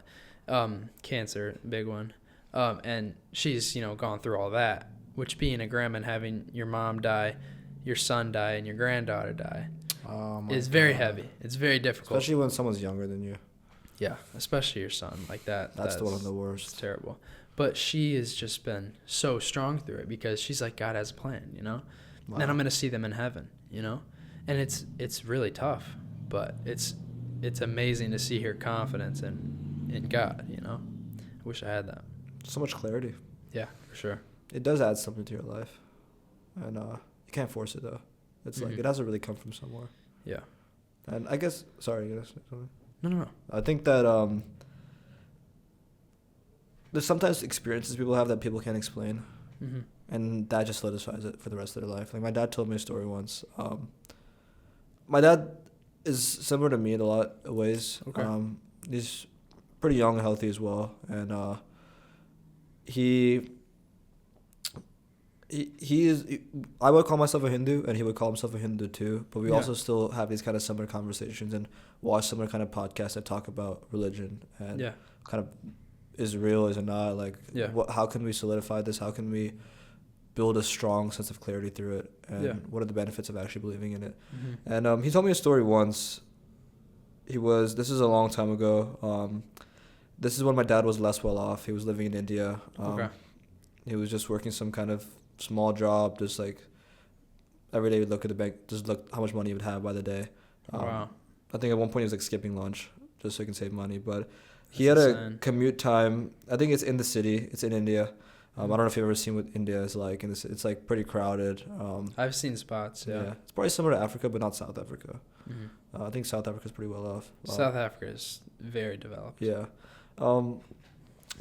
cancer, big one. And she's, you know, gone through all that, which being a grandma and having your mom die, your son die, and your granddaughter die is very heavy. It's very difficult. Especially when someone's younger than you. Yeah, especially your son, like that. That's the one of the worst. It's terrible. But she has just been so strong through it because she's like, God has a plan, you know? Wow. And I'm going to see them in heaven, you know? And it's really tough, but it's amazing to see her confidence in God, you know? I wish I had that. So much clarity. Yeah, for sure. It does add something to your life. And you can't force it, though. It's like, it has to really come from somewhere. Yeah. And I guess, sorry, you gonna say something? No. I think that there's sometimes experiences people have that people can't explain. Mm-hmm. And that just solidifies it for the rest of their life. Like, my dad told me a story once. My dad is similar to me in a lot of ways. Okay. He's pretty young and healthy as well. And he is... I would call myself a Hindu, and he would call himself a Hindu too. But we also still have these kind of similar conversations and watch similar kind of podcasts that talk about religion and kind of is real, is it not? Like, how can we solidify this? How can we build a strong sense of clarity through it? And what are the benefits of actually believing in it? Mm-hmm. And he told me a story once. This is a long time ago. this is when my dad was less well off. He was living in India. Okay. He was just working some kind of small job, just like every day he'd look at the bank, just look how much money he would have by the day. Wow. I think at one point he was like skipping lunch just so he can save money. But he That's had insane. a commute time. I think it's in the city. It's in India. I don't know if you've ever seen what India is like. It's like pretty crowded. I've seen spots. Yeah. It's probably similar to Africa, but not South Africa. Mm-hmm. I think South Africa's pretty well off. South Africa is very developed. Yeah.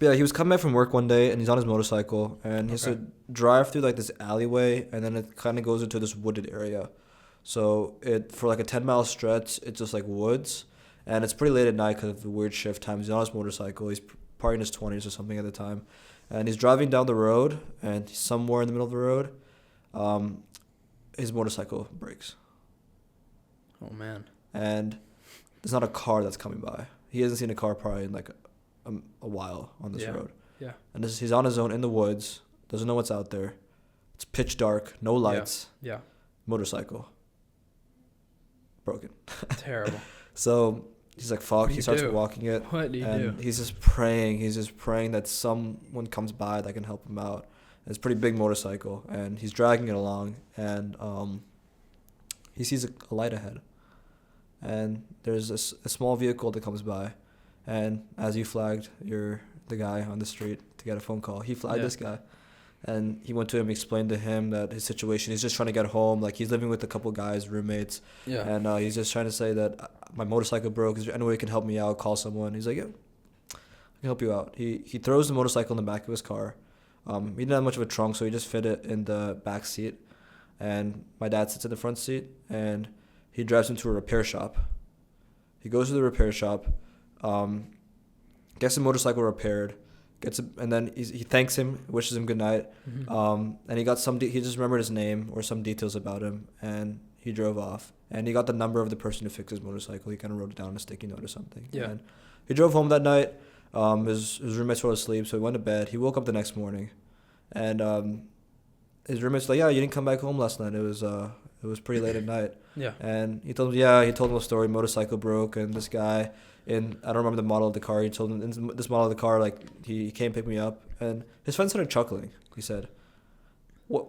Yeah, he was coming back from work one day, and he's on his motorcycle, and he has to drive through like this alleyway, and then it kind of goes into this wooded area. So for like a 10-mile stretch, it's just like woods, and it's pretty late at night because of the weird shift times. He's on his motorcycle. He's probably in his 20s or something at the time, and he's driving down the road, and somewhere in the middle of the road, his motorcycle breaks. Oh man. And there's not a car that's coming by. He hasn't seen a car probably in like a while on this road. Yeah. And he's on his own in the woods, doesn't know what's out there. It's pitch dark, no lights. Yeah. Motorcycle. Broken. Terrible. So he's like, fuck. He starts walking it. What do you do? He's just praying. He's just praying that someone comes by that can help him out. And it's a pretty big motorcycle, and he's dragging it along, and he sees a light ahead. And there's a small vehicle that comes by. And as you flagged, you're the guy on the street to get a phone call. He flagged this guy. And he went to him, explained to him that his situation, he's just trying to get home. Like, he's living with a couple guys, roommates. Yeah. And he's just trying to say that my motorcycle broke. Is there any way you can help me out? Call someone. He's like, yeah, I can help you out. He throws the motorcycle in the back of his car. He didn't have much of a trunk, so he just fit it in the back seat. And my dad sits in the front seat, and he drives him to a repair shop. He goes to the repair shop, gets the motorcycle repaired, and then he thanks him, wishes him good night, and he got he just remembered his name or some details about him, and he drove off. And he got the number of the person who fixed his motorcycle. He kind of wrote it down on a sticky note or something. Yeah. And he drove home that night. His roommates were asleep, so he went to bed. He woke up the next morning, and his roommate's like, yeah, you didn't come back home last night. It was pretty late at night. Yeah. And he told him a story. Motorcycle broke, and this guy, I don't remember the model of the car. He told him in this model of the car, like, he came pick me up, and his friend started chuckling. He said, "What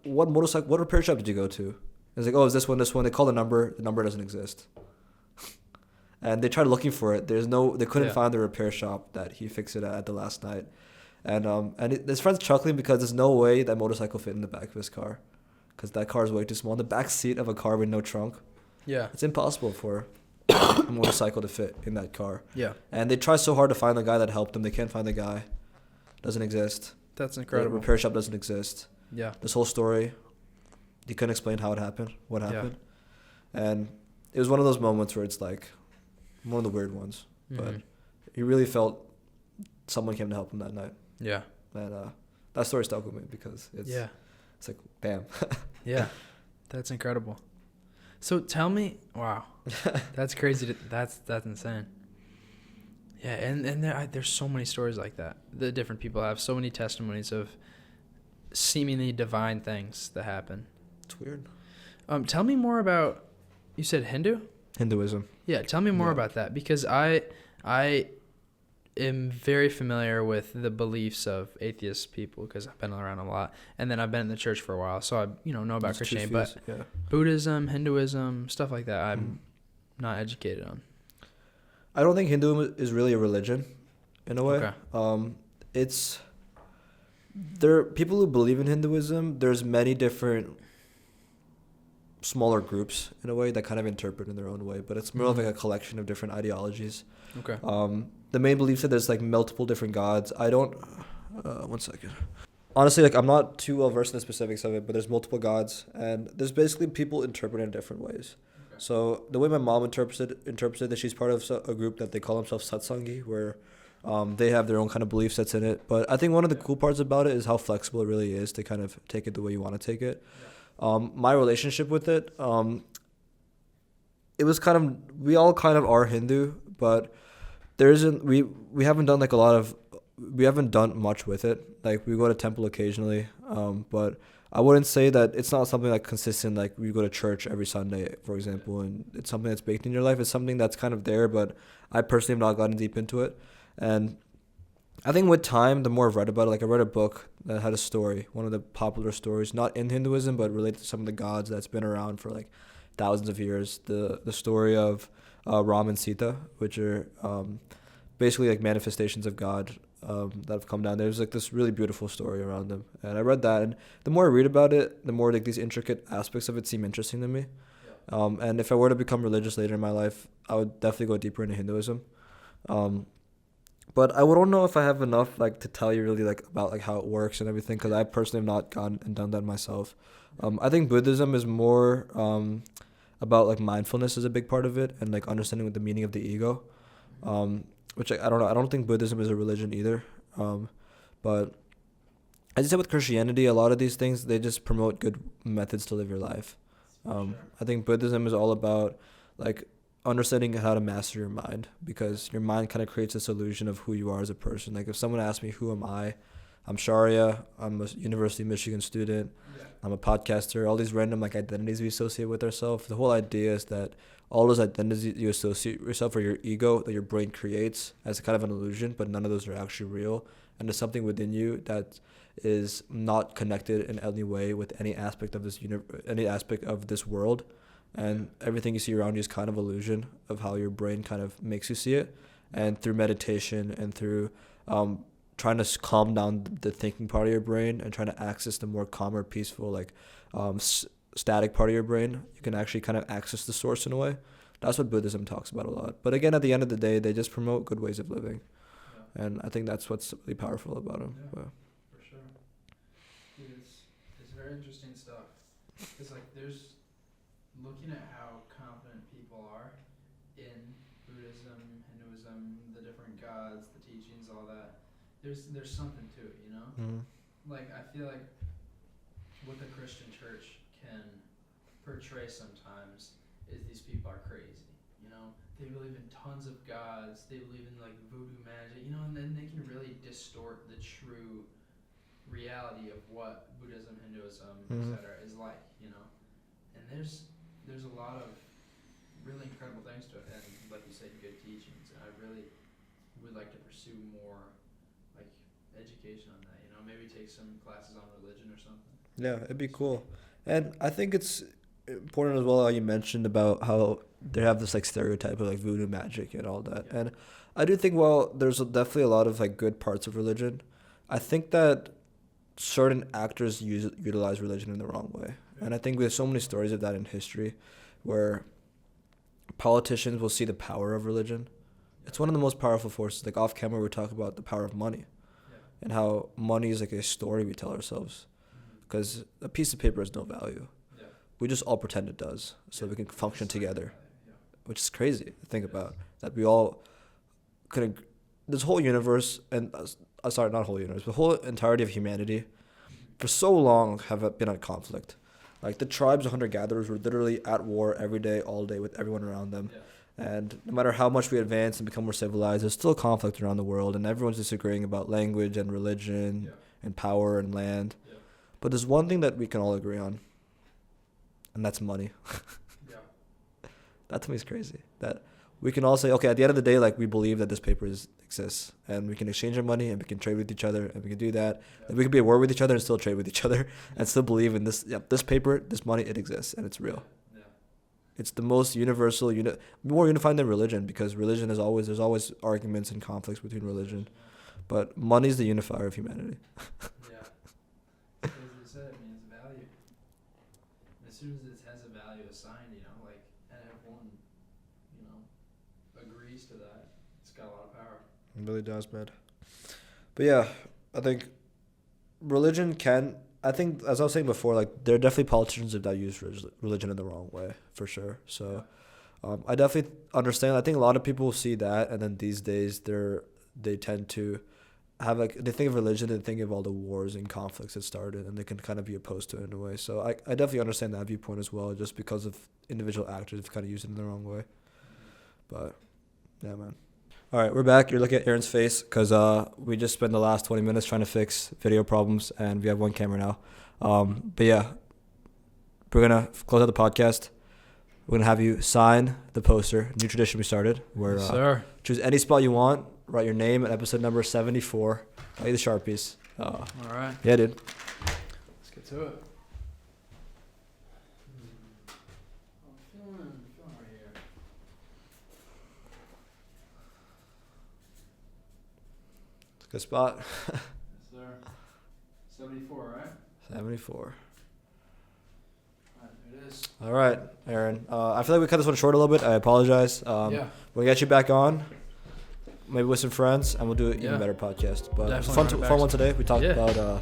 motorcycle? What repair shop did you go to?" He's like, "Oh, is this one? This one?" They call the number. The number doesn't exist. And they tried looking for it. They couldn't find the repair shop that he fixed it at the last night. And his friend's chuckling because there's no way that motorcycle fit in the back of his car, because that car is way too small. In the back seat of a car with no trunk. Yeah. It's impossible for a motorcycle to fit in that car. Yeah. And they try so hard to find the guy that helped them. They can't find the guy. Doesn't exist. That's incredible. The repair shop doesn't exist. Yeah. This whole story, he couldn't explain how it happened, what happened. Yeah. And it was one of those moments where it's like one of the weird ones. Mm-hmm. But he really felt someone came to help him that night. Yeah. And that story stuck with me because it's like, damn. Yeah. That's incredible. So tell me, wow, that's crazy. That's insane. Yeah, and there's so many stories like that. The different people have so many testimonies of seemingly divine things that happen. It's weird. Tell me more about, you said Hinduism. Yeah, tell me more about that, because I am very familiar with the beliefs of atheist people because I've been around a lot, and then I've been in the church for a while, so I know about Christianity, but Buddhism, Hinduism, stuff like that, I'm not educated on. I don't think Hinduism is really a religion, in a way. Okay. There are people who believe in Hinduism. There's many different smaller groups, in a way, that kind of interpret in their own way, but it's more of like a collection of different ideologies. Okay. The main belief that there's like multiple different gods. I don't. 1 second. Honestly, like, I'm not too well versed in the specifics of it, but there's multiple gods, and there's basically people interpret it in different ways. Okay. So the way my mom interprets it, that she's part of a group that they call themselves Satsangi, where they have their own kind of belief sets in it. But I think one of the cool parts about it is how flexible it really is to kind of take it the way you want to take it. Yeah. My relationship with it, it was kind of, we all kind of are Hindu, but there isn't, we haven't done like we haven't done much with it. Like, we go to temple occasionally, but I wouldn't say that it's not something like consistent, like we go to church every Sunday, for example, and it's something that's baked in your life. It's something that's kind of there, but I personally have not gotten deep into it. And I think with time, the more I've read about it, like I read a book that had a story, one of the popular stories, not in Hinduism, but related to some of the gods that's been around for like thousands of years. The story of Ram and Sita, which are basically like manifestations of God that have come down. There's like this really beautiful story around them. And I read that, and the more I read about it, the more like these intricate aspects of it seem interesting to me. And if I were to become religious later in my life, I would definitely go deeper into Hinduism. But I don't know if I have enough like to tell you really like about like how it works and everything, because I personally have not gone and done that myself. I think Buddhism is more about like mindfulness is a big part of it, and like understanding the meaning of the ego, which I don't know. I don't think Buddhism is a religion either. But as you said with Christianity, a lot of these things, they just promote good methods to live your life. I think Buddhism is all about like understanding how to master your mind, because your mind kind of creates this illusion of who you are as a person. Like if someone asks me, who am I? I'm Shaurya. I'm a University of Michigan student. I'm a podcaster. All these random like identities we associate with ourselves. The whole idea is that all those identities you associate yourself or your ego that your brain creates as a kind of an illusion, but none of those are actually real. And there's something within you that is not connected in any way with any aspect of any aspect of this world. And everything you see around you is kind of illusion of how your brain kind of makes you see it. And through meditation and through trying to calm down the thinking part of your brain and trying to access the more calmer, peaceful, like static part of your brain, you can actually kind of access the source in a way. That's what Buddhism talks about a lot. But again, at the end of the day, they just promote good ways of living. And I think that's what's really powerful about them. For sure. It's very interesting stuff. It's like there's looking at how confident people are in Buddhism, Hinduism, the different gods, the teachings, all that. There's something to it, you know? Mm-hmm. Like I feel like what the Christian church can portray sometimes is these people are crazy, you know? They believe in tons of gods, they believe in like voodoo magic, you know, and then they can really distort the true reality of what Buddhism, Hinduism, etc. is like, you know? And there's a lot of really incredible things to it, and like you said, good teachings. And I really would like to pursue more like education on that, you know, maybe take some classes on religion or something. Yeah, it'd be cool. And I think it's important as well how you mentioned about how they have this like stereotype of like voodoo magic and all that. And I do think, well, there's definitely a lot of like good parts of religion. I think that certain actors utilize religion in the wrong way. And I think there's so many stories of that in history where politicians will see the power of religion. It's one of the most powerful forces. Like off camera, we talk about the power of money and how money is like a story we tell ourselves, because a piece of paper has no value. We just all pretend it does so we can function together, which is crazy to think about, that we all could, this whole universe, and sorry, not whole universe, but the whole entirety of humanity for so long have been at conflict. Like the tribes of hunter-gatherers were literally at war every day, all day with everyone around them. And no matter how much we advance and become more civilized, there's still conflict around the world, and everyone's disagreeing about language and religion and power and land. But there's one thing that we can all agree on, and that's money. That to me is crazy. That we can all say, okay, at the end of the day, like we believe that this paper exists, and we can exchange our money, and we can trade with each other, and we can do that. And we can be at war with each other and still trade with each other, and still believe in this. This paper, this money, it exists, and it's real. It's the most universal, more unifying than religion, because religion is always, there's always arguments and conflicts between religion, but money is the unifier of humanity. As you said, I mean, it's value. And as soon as it has a value assigned, you know, like, and everyone, you know, agrees to that, it's got a lot of power. It really does, man. But yeah, I think religion can, I think, as I was saying before, like, there are definitely politicians that use religion in the wrong way, for sure. So I definitely understand. I think a lot of people see that, and then these days they tend to have, like, they think of religion and think of all the wars and conflicts that started, and they can kind of be opposed to it in a way. So I definitely understand that viewpoint as well, just because of individual actors have kind of used it in the wrong way. But yeah, man. All right, we're back. You're looking at Aaron's face because we just spent the last 20 minutes trying to fix video problems, and we have one camera now. But yeah, we're going to close out the podcast. We're going to have you sign the poster, new tradition we started, where choose any spot you want, write your name and episode number 74. Play the Sharpies. All right. Yeah, dude. Let's get to it. I'm feeling right here. It's a good spot. Yes, sir. 74, right? 74. It is. All right, Aaron. I feel like we cut this one short a little bit. I apologize. Yeah. We'll get you back on, maybe with some friends, and we'll do an even better podcast. But it's a fun one today. We talked about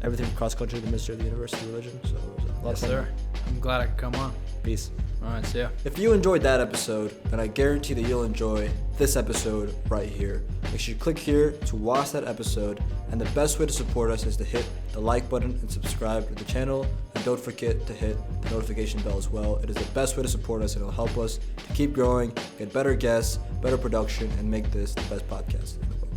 everything from cross country, the mystery of the universe, to religion. So it was a lot of fun. Sir. I'm glad I could come on. Peace. All right, see ya. If you enjoyed that episode, then I guarantee that you'll enjoy this episode right here. Make sure you click here to watch that episode, and the best way to support us is to hit the like button and subscribe to the channel, and don't forget to hit the notification bell as well. It is the best way to support us, and it'll help us to keep growing, get better guests, better production, and make this the best podcast in the world.